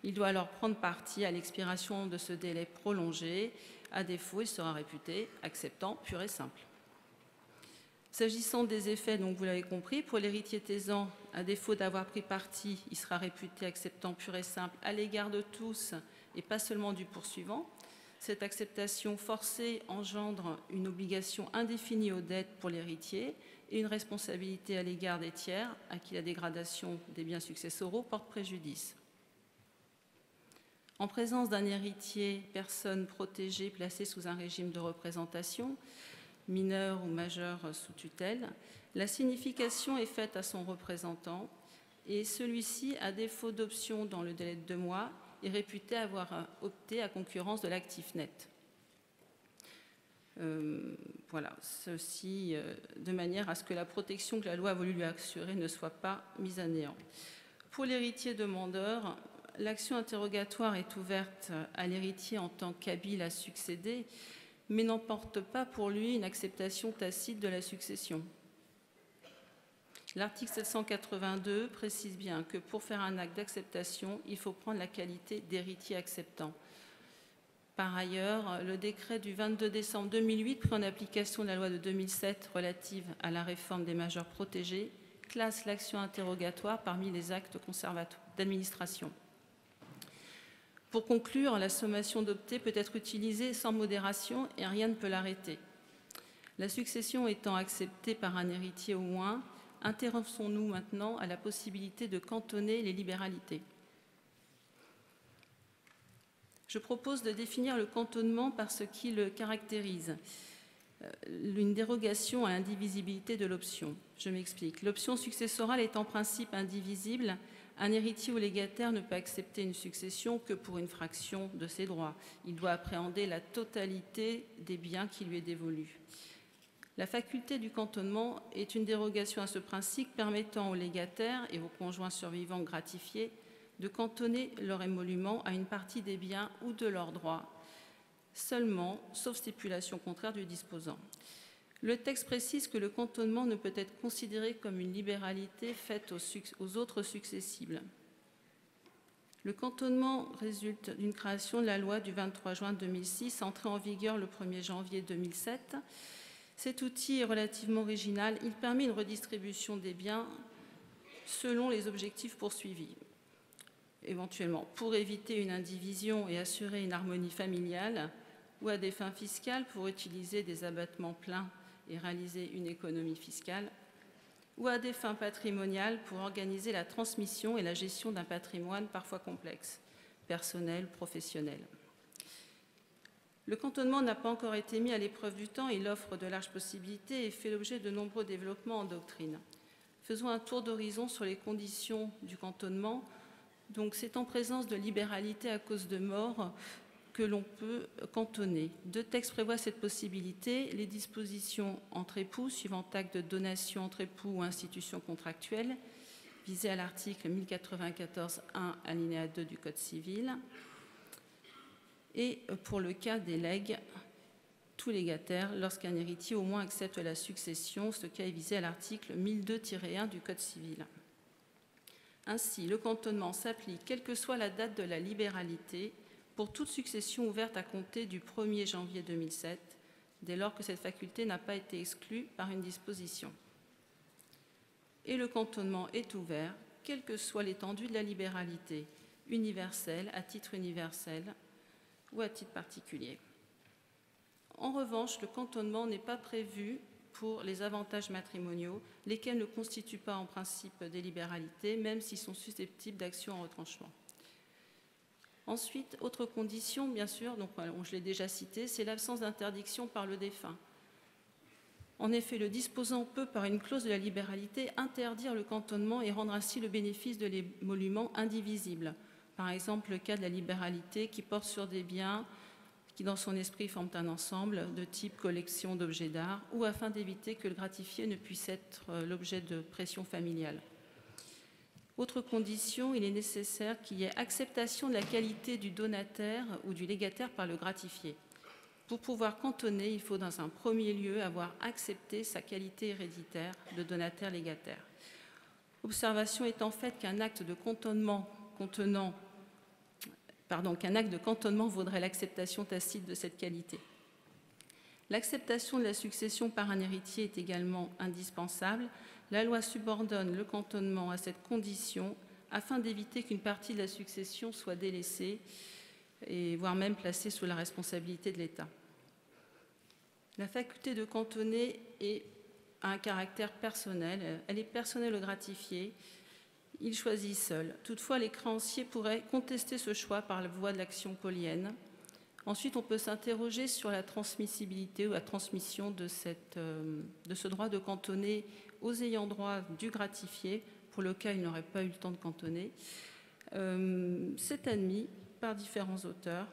Il doit alors prendre partie à l'expiration de ce délai prolongé. À défaut, il sera réputé acceptant pur et simple. S'agissant des effets, donc vous l'avez compris, pour l'héritier taisant, à défaut d'avoir pris parti, il sera réputé acceptant pur et simple à l'égard de tous et pas seulement du poursuivant. Cette acceptation forcée engendre une obligation indéfinie aux dettes pour l'héritier et une responsabilité à l'égard des tiers à qui la dégradation des biens successoraux porte préjudice. En présence d'un héritier, personne protégée placée sous un régime de représentation, mineur ou majeur sous tutelle, la signification est faite à son représentant et celui-ci, à défaut d'option dans le délai de 2 mois, est réputé avoir opté à concurrence de l'actif net. Voilà, ceci de manière à ce que la protection que la loi a voulu lui assurer ne soit pas mise à néant. Pour l'héritier demandeur, l'action interrogatoire est ouverte à l'héritier en tant qu'habile à succéder, mais n'emporte pas pour lui une acceptation tacite de la succession. L'article 782 précise bien que pour faire un acte d'acceptation, il faut prendre la qualité d'héritier acceptant. Par ailleurs, le décret du 22 décembre 2008, pris en application de la loi de 2007 relative à la réforme des majeurs protégés, classe l'action interrogatoire parmi les actes d'administration. Pour conclure, la sommation d'opter peut être utilisée sans modération et rien ne peut l'arrêter. La succession étant acceptée par un héritier au moins, intéressons-nous maintenant à la possibilité de cantonner les libéralités. Je propose de définir le cantonnement par ce qui le caractérise. Une dérogation à l'indivisibilité de l'option. Je m'explique. L'option successorale est en principe indivisible. Un héritier ou légataire ne peut accepter une succession que pour une fraction de ses droits. Il doit appréhender la totalité des biens qui lui est dévolu. La faculté du cantonnement est une dérogation à ce principe permettant aux légataires et aux conjoints survivants gratifiés de cantonner leur émolument à une partie des biens ou de leurs droits, seulement, sauf stipulation contraire du disposant. Le texte précise que le cantonnement ne peut être considéré comme une libéralité faite aux autres successibles. Le cantonnement résulte d'une création de la loi du 23 juin 2006, entrée en vigueur le 1er janvier 2007. Cet outil est relativement original. Il permet une redistribution des biens selon les objectifs poursuivis. Éventuellement, pour éviter une indivision et assurer une harmonie familiale, ou à des fins fiscales pour utiliser des abattements pleins et réaliser une économie fiscale, ou à des fins patrimoniales pour organiser la transmission et la gestion d'un patrimoine parfois complexe, personnel, professionnel. Le cantonnement n'a pas encore été mis à l'épreuve du temps, il offre de larges possibilités et fait l'objet de nombreux développements en doctrine. Faisons un tour d'horizon sur les conditions du cantonnement. Donc, c'est en présence de libéralité à cause de mort que l'on peut cantonner. 2 textes prévoient cette possibilité. Les dispositions entre époux, suivant acte de donation entre époux ou institution contractuelle, visées à l'article 1094-1, alinéa 2 du Code civil. Et pour le cas des legs, tout légataire, lorsqu'un héritier au moins accepte la succession, ce cas est visé à l'article 1002-1 du Code civil. Ainsi, le cantonnement s'applique quelle que soit la date de la libéralité pour toute succession ouverte à compter du 1er janvier 2007, dès lors que cette faculté n'a pas été exclue par une disposition. Et le cantonnement est ouvert, quelle que soit l'étendue de la libéralité, universelle, à titre universel ou à titre particulier. En revanche, le cantonnement n'est pas prévu pour les avantages matrimoniaux, lesquels ne constituent pas en principe des libéralités, même s'ils sont susceptibles d'action en retranchement. Ensuite, autre condition, bien sûr, donc je l'ai déjà cité, c'est l'absence d'interdiction par le défunt. En effet, le disposant peut, par une clause de la libéralité, interdire le cantonnement et rendre ainsi le bénéfice de l'émolument indivisible. Par exemple, le cas de la libéralité qui porte sur des biens qui dans son esprit forment un ensemble de type collection d'objets d'art, ou afin d'éviter que le gratifié ne puisse être l'objet de pression familiale. Autre condition, il est nécessaire qu'il y ait acceptation de la qualité du donataire ou du légataire par le gratifié. Pour pouvoir cantonner, il faut dans un premier lieu avoir accepté sa qualité héréditaire de donataire-légataire. Observation étant faite qu'un acte de cantonnement vaudrait l'acceptation tacite de cette qualité. L'acceptation de la succession par un héritier est également indispensable. La loi subordonne le cantonnement à cette condition afin d'éviter qu'une partie de la succession soit délaissée et voire même placée sous la responsabilité de l'État. La faculté de cantonner a un caractère personnel. Elle est personnelle au gratifié. Il choisit seul. Toutefois, les créanciers pourraient contester ce choix par la voie de l'action polienne. Ensuite, on peut s'interroger sur la transmissibilité ou la transmission de ce droit de cantonner aux ayants droit du gratifié, pour le cas où il n'aurait pas eu le temps de cantonner. C'est admis par différents auteurs.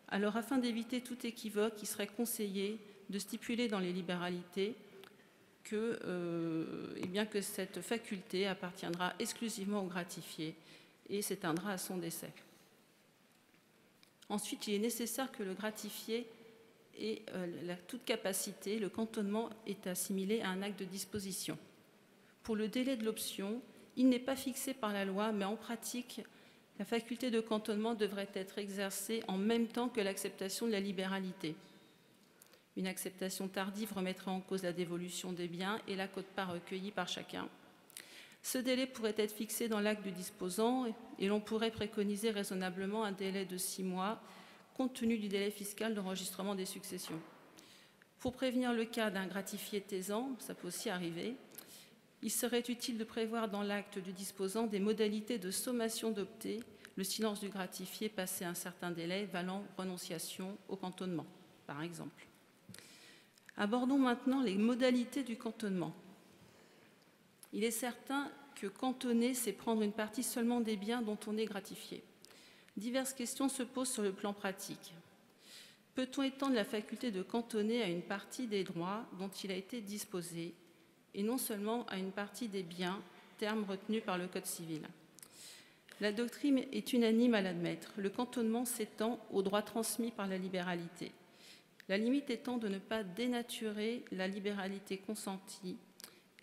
Alors, afin d'éviter tout équivoque, il serait conseillé de stipuler dans les libéralités que cette faculté appartiendra exclusivement au gratifié et s'éteindra à son décès. Ensuite, il est nécessaire que le gratifié ait toute capacité. Le cantonnement est assimilé à un acte de disposition. Pour le délai de l'option, il n'est pas fixé par la loi, mais en pratique, la faculté de cantonnement devrait être exercée en même temps que l'acceptation de la libéralité. Une acceptation tardive remettrait en cause la dévolution des biens et la quote-part recueillie par chacun. Ce délai pourrait être fixé dans l'acte du disposant et l'on pourrait préconiser raisonnablement un délai de 6 mois, compte tenu du délai fiscal d'enregistrement des successions. Pour prévenir le cas d'un gratifié taisant, ça peut aussi arriver, il serait utile de prévoir dans l'acte du disposant des modalités de sommation d'opter, le silence du gratifié passé un certain délai valant renonciation au cantonnement, par exemple. Abordons maintenant les modalités du cantonnement. Il est certain que cantonner, c'est prendre une partie seulement des biens dont on est gratifié. Diverses questions se posent sur le plan pratique. Peut-on étendre la faculté de cantonner à une partie des droits dont il a été disposé, et non seulement à une partie des biens, terme retenu par le Code civil? La doctrine est unanime à l'admettre. Le cantonnement s'étend aux droits transmis par la libéralité. La limite étant de ne pas dénaturer la libéralité consentie,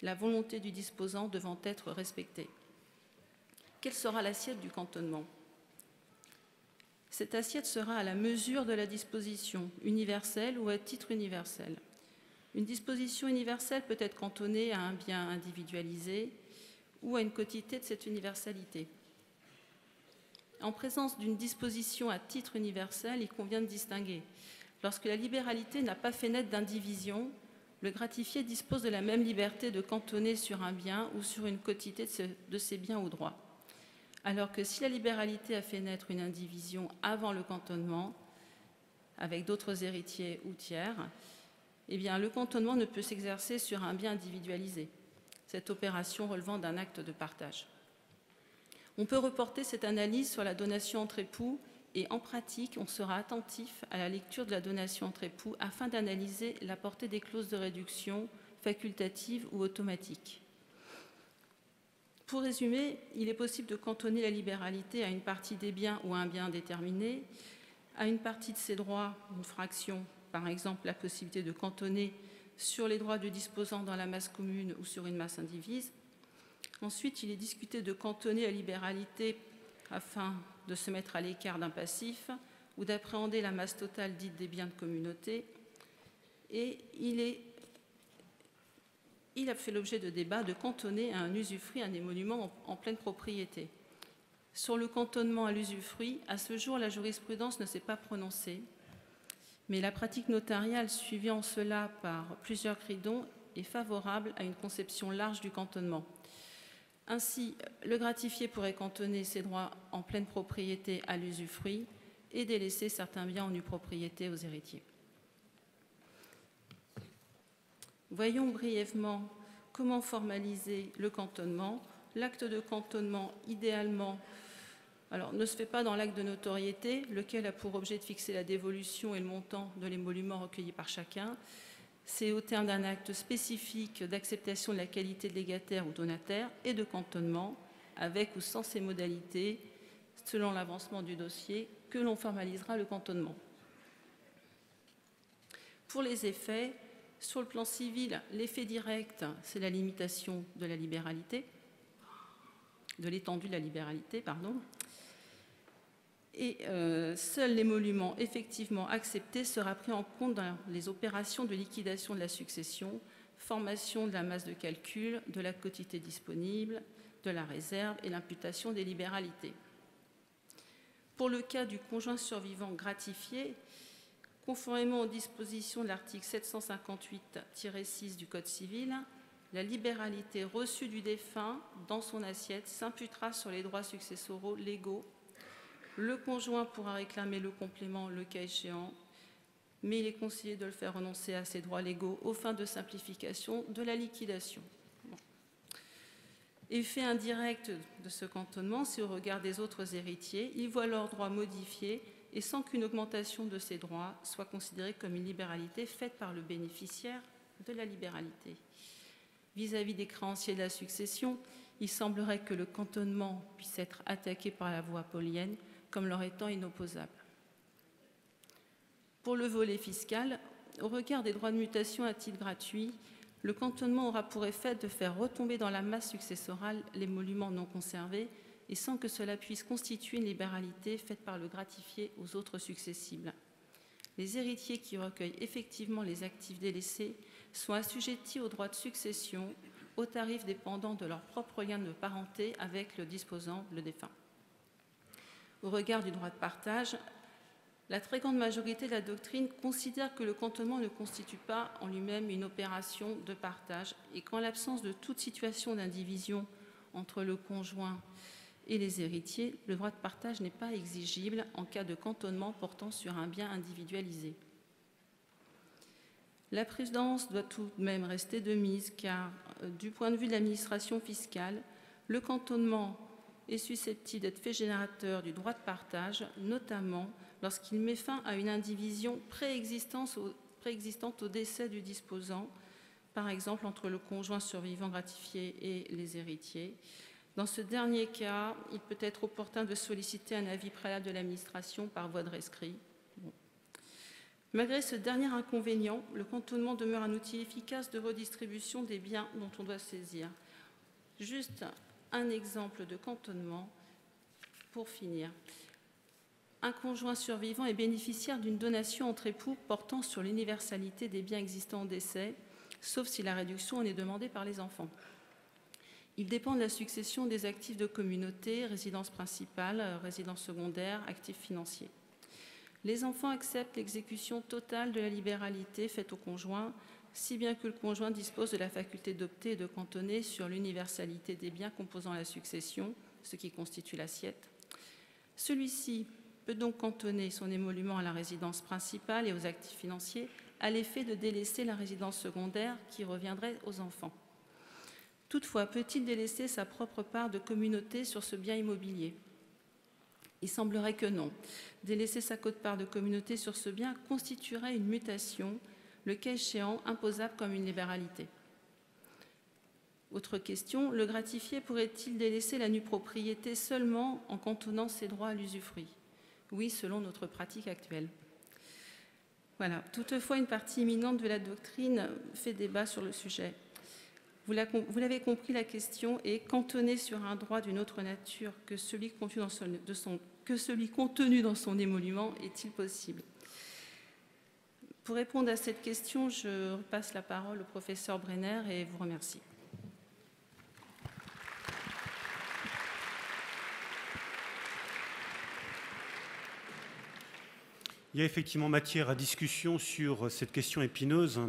la volonté du disposant devant être respectée. Quelle sera l'assiette du cantonnement? Cette assiette sera à la mesure de la disposition, universelle ou à titre universel. Une disposition universelle peut être cantonnée à un bien individualisé ou à une quotité de cette universalité. En présence d'une disposition à titre universel, il convient de distinguer. Lorsque la libéralité n'a pas fait naître d'indivision, le gratifié dispose de la même liberté de cantonner sur un bien ou sur une quotité de ses biens ou droits. Alors que si la libéralité a fait naître une indivision avant le cantonnement, avec d'autres héritiers ou tiers, eh bien, le cantonnement ne peut s'exercer sur un bien individualisé, cette opération relevant d'un acte de partage. On peut reporter cette analyse sur la donation entre époux et en pratique, on sera attentif à la lecture de la donation entre époux afin d'analyser la portée des clauses de réduction facultatives ou automatiques. Pour résumer, il est possible de cantonner la libéralité à une partie des biens ou à un bien déterminé, à une partie de ses droits, une fraction, par exemple la possibilité de cantonner sur les droits du disposant dans la masse commune ou sur une masse indivise. Ensuite, il est discuté de cantonner la libéralité afin de se mettre à l'écart d'un passif ou d'appréhender la masse totale dite des biens de communauté. Et il a fait l'objet de débats de cantonner à un usufruit un émolument en pleine propriété. Sur le cantonnement à l'usufruit, à ce jour, la jurisprudence ne s'est pas prononcée, mais la pratique notariale, suivie en cela par plusieurs cridons, est favorable à une conception large du cantonnement. Ainsi, le gratifié pourrait cantonner ses droits en pleine propriété à l'usufruit et délaisser certains biens en nue propriété aux héritiers. Voyons brièvement comment formaliser le cantonnement. L'acte de cantonnement, idéalement, Alors, ne se fait pas dans l'acte de notoriété, lequel a pour objet de fixer la dévolution et le montant de l'émolument recueilli par chacun. C'est au terme d'un acte spécifique d'acceptation de la qualité de légataire ou donataire et de cantonnement, avec ou sans ces modalités, selon l'avancement du dossier, que l'on formalisera le cantonnement. Pour les effets, sur le plan civil, l'effet direct, c'est la limitation de la libéralité, de l'étendue de la libéralité, pardon. Et seul l'émolument effectivement accepté sera pris en compte dans les opérations de liquidation de la succession, formation de la masse de calcul, de la quotité disponible, de la réserve et l'imputation des libéralités. Pour le cas du conjoint survivant gratifié, conformément aux dispositions de l'article 758-6 du Code civil, la libéralité reçue du défunt dans son assiette s'imputera sur les droits successoraux légaux. Le conjoint pourra réclamer le complément le cas échéant, mais il est conseillé de le faire renoncer à ses droits légaux aux fins de simplification de la liquidation. Bon. Effet indirect de ce cantonnement, c'est au regard des autres héritiers, ils voient leurs droits modifiés et sans qu'une augmentation de ces droits soit considérée comme une libéralité faite par le bénéficiaire de la libéralité. Vis-à-vis des créanciers de la succession, il semblerait que le cantonnement puisse être attaqué par la voie paulienne comme leur étant inopposable. Pour le volet fiscal, au regard des droits de mutation à titre gratuit, le cantonnement aura pour effet de faire retomber dans la masse successorale l'émolument non conservé et sans que cela puisse constituer une libéralité faite par le gratifié aux autres successibles. Les héritiers qui recueillent effectivement les actifs délaissés sont assujettis aux droits de succession, aux tarifs dépendant de leur propre lien de parenté avec le disposant, le défunt. Au regard du droit de partage, la très grande majorité de la doctrine considère que le cantonnement ne constitue pas en lui-même une opération de partage et qu'en l'absence de toute situation d'indivision entre le conjoint et les héritiers, le droit de partage n'est pas exigible en cas de cantonnement portant sur un bien individualisé. La prudence doit tout de même rester de mise car, du point de vue de l'administration fiscale, le cantonnement est susceptible d'être fait générateur du droit de partage, notamment lorsqu'il met fin à une indivision préexistante au décès du disposant, par exemple entre le conjoint survivant gratifié et les héritiers. Dans ce dernier cas, il peut être opportun de solliciter un avis préalable de l'administration par voie de rescrit. Bon. Malgré ce dernier inconvénient, le cantonnement demeure un outil efficace de redistribution des biens dont on doit saisir. Juste un exemple de cantonnement pour finir. Un conjoint survivant est bénéficiaire d'une donation entre époux portant sur l'universalité des biens existants au décès, sauf si la réduction en est demandée par les enfants. Il dépend de la succession des actifs de communauté, résidence principale, résidence secondaire, actifs financiers. Les enfants acceptent l'exécution totale de la libéralité faite au conjoint, si bien que le conjoint dispose de la faculté d'opter et de cantonner sur l'universalité des biens composant la succession, ce qui constitue l'assiette. Celui-ci peut donc cantonner son émolument à la résidence principale et aux actifs financiers, à l'effet de délaisser la résidence secondaire qui reviendrait aux enfants. Toutefois, peut-il délaisser sa propre part de communauté sur ce bien immobilier ? Il semblerait que non. Délaisser sa quote-part de communauté sur ce bien constituerait une mutation, le cas échéant imposable comme une libéralité. Autre question, le gratifié pourrait-il délaisser la nue propriété seulement en cantonnant ses droits à l'usufruit ? Oui, selon notre pratique actuelle. Voilà. Toutefois, une partie imminente de la doctrine fait débat sur le sujet. Vous l'avez compris, la question est cantonner sur un droit d'une autre nature que celui contenu dans son émolument est-il possible ? Pour répondre à cette question, je repasse la parole au professeur Brenner et vous remercie. Il y a effectivement matière à discussion sur cette question épineuse.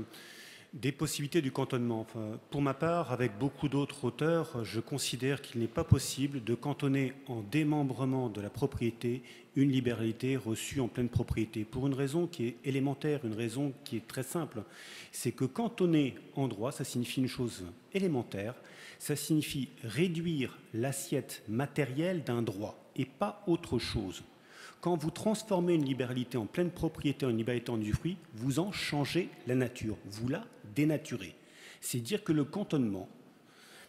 Des possibilités du cantonnement. Enfin, pour ma part, avec beaucoup d'autres auteurs, je considère qu'il n'est pas possible de cantonner en démembrement de la propriété une libéralité reçue en pleine propriété. Pour une raison qui est élémentaire, une raison qui est très simple. C'est que cantonner en droit, ça signifie une chose élémentaire, ça signifie réduire l'assiette matérielle d'un droit et pas autre chose. Quand vous transformez une libéralité en pleine propriété en une libéralité en usufruit, vous en changez la nature, vous la dénaturez. C'est dire que le cantonnement,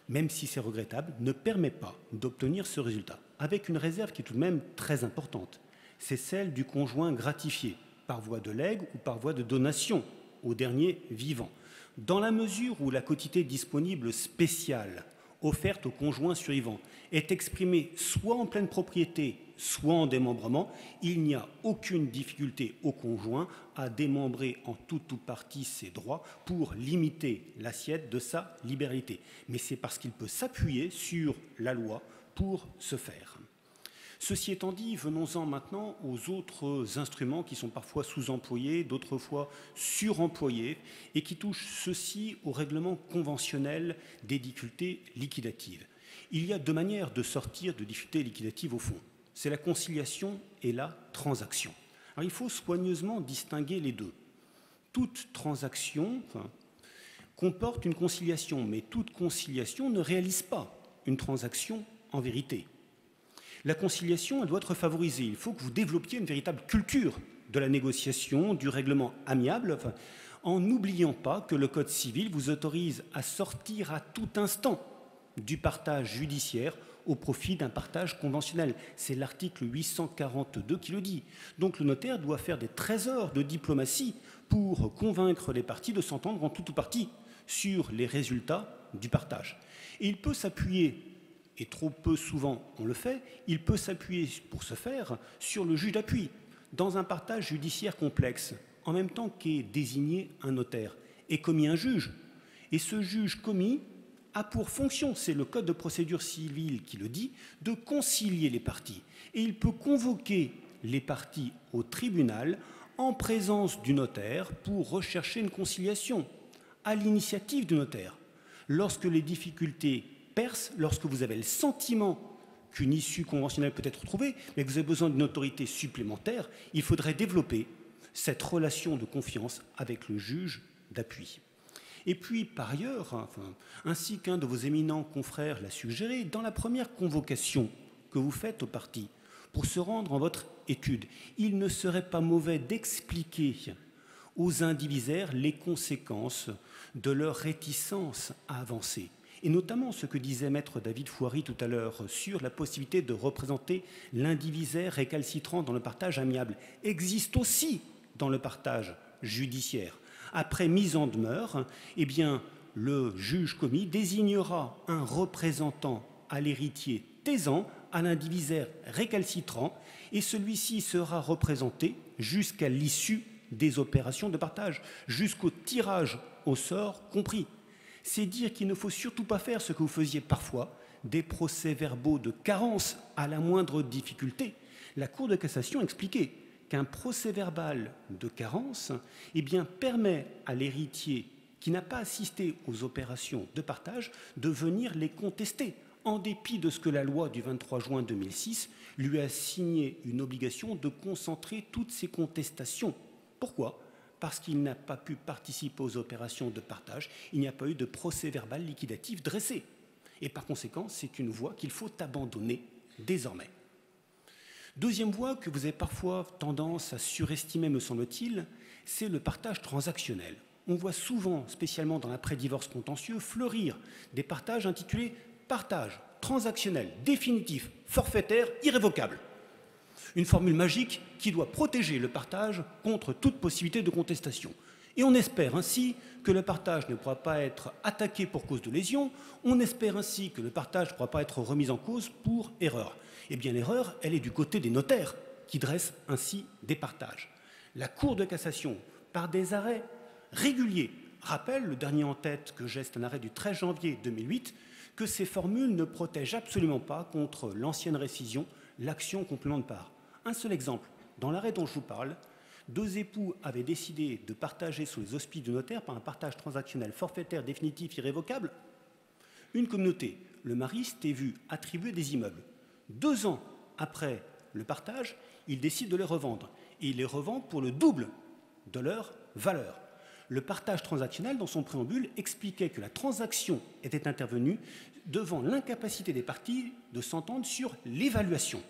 même si c'est regrettable, ne permet pas d'obtenir ce résultat, avec une réserve qui est tout de même très importante. C'est celle du conjoint gratifié, par voie de legs ou par voie de donation au dernier vivant. Dans la mesure où la quotité disponible spéciale offerte au conjoint survivant est exprimée soit en pleine propriété, soit en démembrement, il n'y a aucune difficulté au conjoint à démembrer en toute ou partie ses droits pour limiter l'assiette de sa libéralité. Mais c'est parce qu'il peut s'appuyer sur la loi pour ce faire. Ceci étant dit, venons-en maintenant aux autres instruments qui sont parfois sous-employés, d'autres fois suremployés, et qui touchent ceci au règlement conventionnel des difficultés liquidatives. Il y a deux manières de sortir de difficultés liquidatives au fond. C'est la conciliation et la transaction. Alors, il faut soigneusement distinguer les deux. Toute transaction comporte une conciliation, mais toute conciliation ne réalise pas une transaction en vérité. La conciliation, elle doit être favorisée. Il faut que vous développiez une véritable culture de la négociation, du règlement amiable, en n'oubliant pas que le Code civil vous autorise à sortir à tout instant du partage judiciaire au profit d'un partage conventionnel. C'est l'article 842 qui le dit. Donc le notaire doit faire des trésors de diplomatie pour convaincre les parties de s'entendre en tout ou partie sur les résultats du partage. Et il peut s'appuyer, et trop peu souvent on le fait, il peut s'appuyer pour ce faire sur le juge d'appui. Dans un partage judiciaire complexe, en même temps qu'est désigné un notaire, est commis un juge. Et ce juge commis a pour fonction, c'est le Code de procédure civile qui le dit, de concilier les parties. Et il peut convoquer les parties au tribunal en présence du notaire pour rechercher une conciliation, à l'initiative du notaire. Lorsque les difficultés percent, lorsque vous avez le sentiment qu'une issue conventionnelle peut être trouvée, mais que vous avez besoin d'une autorité supplémentaire, il faudrait développer cette relation de confiance avec le juge d'appui. Et puis, par ailleurs, ainsi qu'un de vos éminents confrères l'a suggéré, dans la première convocation que vous faites aux parties pour se rendre en votre étude, il ne serait pas mauvais d'expliquer aux indivisaires les conséquences de leur réticence à avancer. Et notamment ce que disait maître David Fouary tout à l'heure sur la possibilité de représenter l'indivisaire récalcitrant dans le partage amiable existe aussi dans le partage judiciaire. Après mise en demeure, eh bien, le juge commis désignera un représentant à l'héritier taisant, à l'indivisaire récalcitrant, et celui-ci sera représenté jusqu'à l'issue des opérations de partage, jusqu'au tirage au sort compris. C'est dire qu'il ne faut surtout pas faire ce que vous faisiez parfois, des procès-verbaux de carence à la moindre difficulté. La Cour de cassation expliquait qu'un procès-verbal de carence eh bien, permet à l'héritier qui n'a pas assisté aux opérations de partage de venir les contester, en dépit de ce que la loi du 23 juin 2006 lui a assigné une obligation de concentrer toutes ses contestations. Pourquoi ? Parce qu'il n'a pas pu participer aux opérations de partage, il n'y a pas eu de procès-verbal liquidatif dressé. Et par conséquent, c'est une voie qu'il faut abandonner désormais. Deuxième voie que vous avez parfois tendance à surestimer, me semble-t-il, c'est le partage transactionnel. On voit souvent, spécialement dans l'après-divorce contentieux, fleurir des partages intitulés « partage transactionnel définitif, forfaitaire, irrévocable ». Une formule magique qui doit protéger le partage contre toute possibilité de contestation. Et on espère ainsi que le partage ne pourra pas être attaqué pour cause de lésion, on espère ainsi que le partage ne pourra pas être remis en cause pour erreur. Eh bien l'erreur, elle est du côté des notaires qui dressent ainsi des partages. La Cour de cassation, par des arrêts réguliers, rappelle, le dernier en tête que j'ai, c'est un arrêt du 13 janvier 2008, que ces formules ne protègent absolument pas contre l'ancienne récision, l'action complément de part. Un seul exemple, dans l'arrêt dont je vous parle, deux époux avaient décidé de partager sous les auspices du notaire par un partage transactionnel forfaitaire définitif irrévocable une communauté. Le mari s'était vu attribuer des immeubles. 2 ans après le partage, il décide de les revendre. Et il les revend pour le double de leur valeur. Le partage transactionnel, dans son préambule, expliquait que la transaction était intervenue devant l'incapacité des parties de s'entendre sur l'évaluation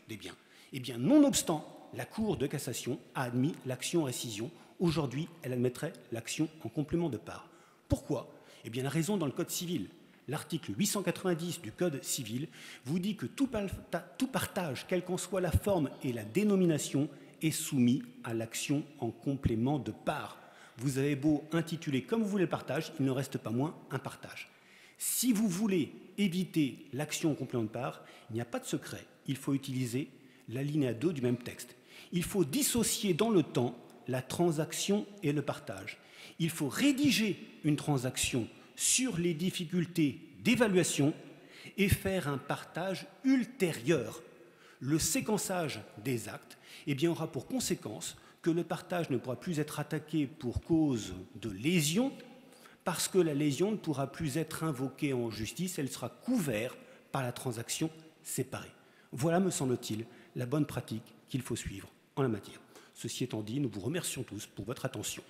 des biens. Eh bien, nonobstant, la Cour de cassation a admis l'action en récision. Aujourd'hui, elle admettrait l'action en complément de part. Pourquoi? Eh bien, la raison dans le Code civil. L'article 890 du Code civil vous dit que tout partage, quelle qu'en soit la forme et la dénomination, est soumis à l'action en complément de part. Vous avez beau intituler comme vous voulez le partage, il ne reste pas moins un partage. Si vous voulez éviter l'action en complément de part, il n'y a pas de secret. Il faut utiliser l'alinéa 2 du même texte. Il faut dissocier dans le temps la transaction et le partage. Il faut rédiger une transaction sur les difficultés d'évaluation et faire un partage ultérieur. Le séquençage des actes aura pour conséquence que le partage ne pourra plus être attaqué pour cause de lésion parce que la lésion ne pourra plus être invoquée en justice, elle sera couverte par la transaction séparée. Voilà, me semble-t-il, la bonne pratique qu'il faut suivre en la matière. Ceci étant dit, nous vous remercions tous pour votre attention.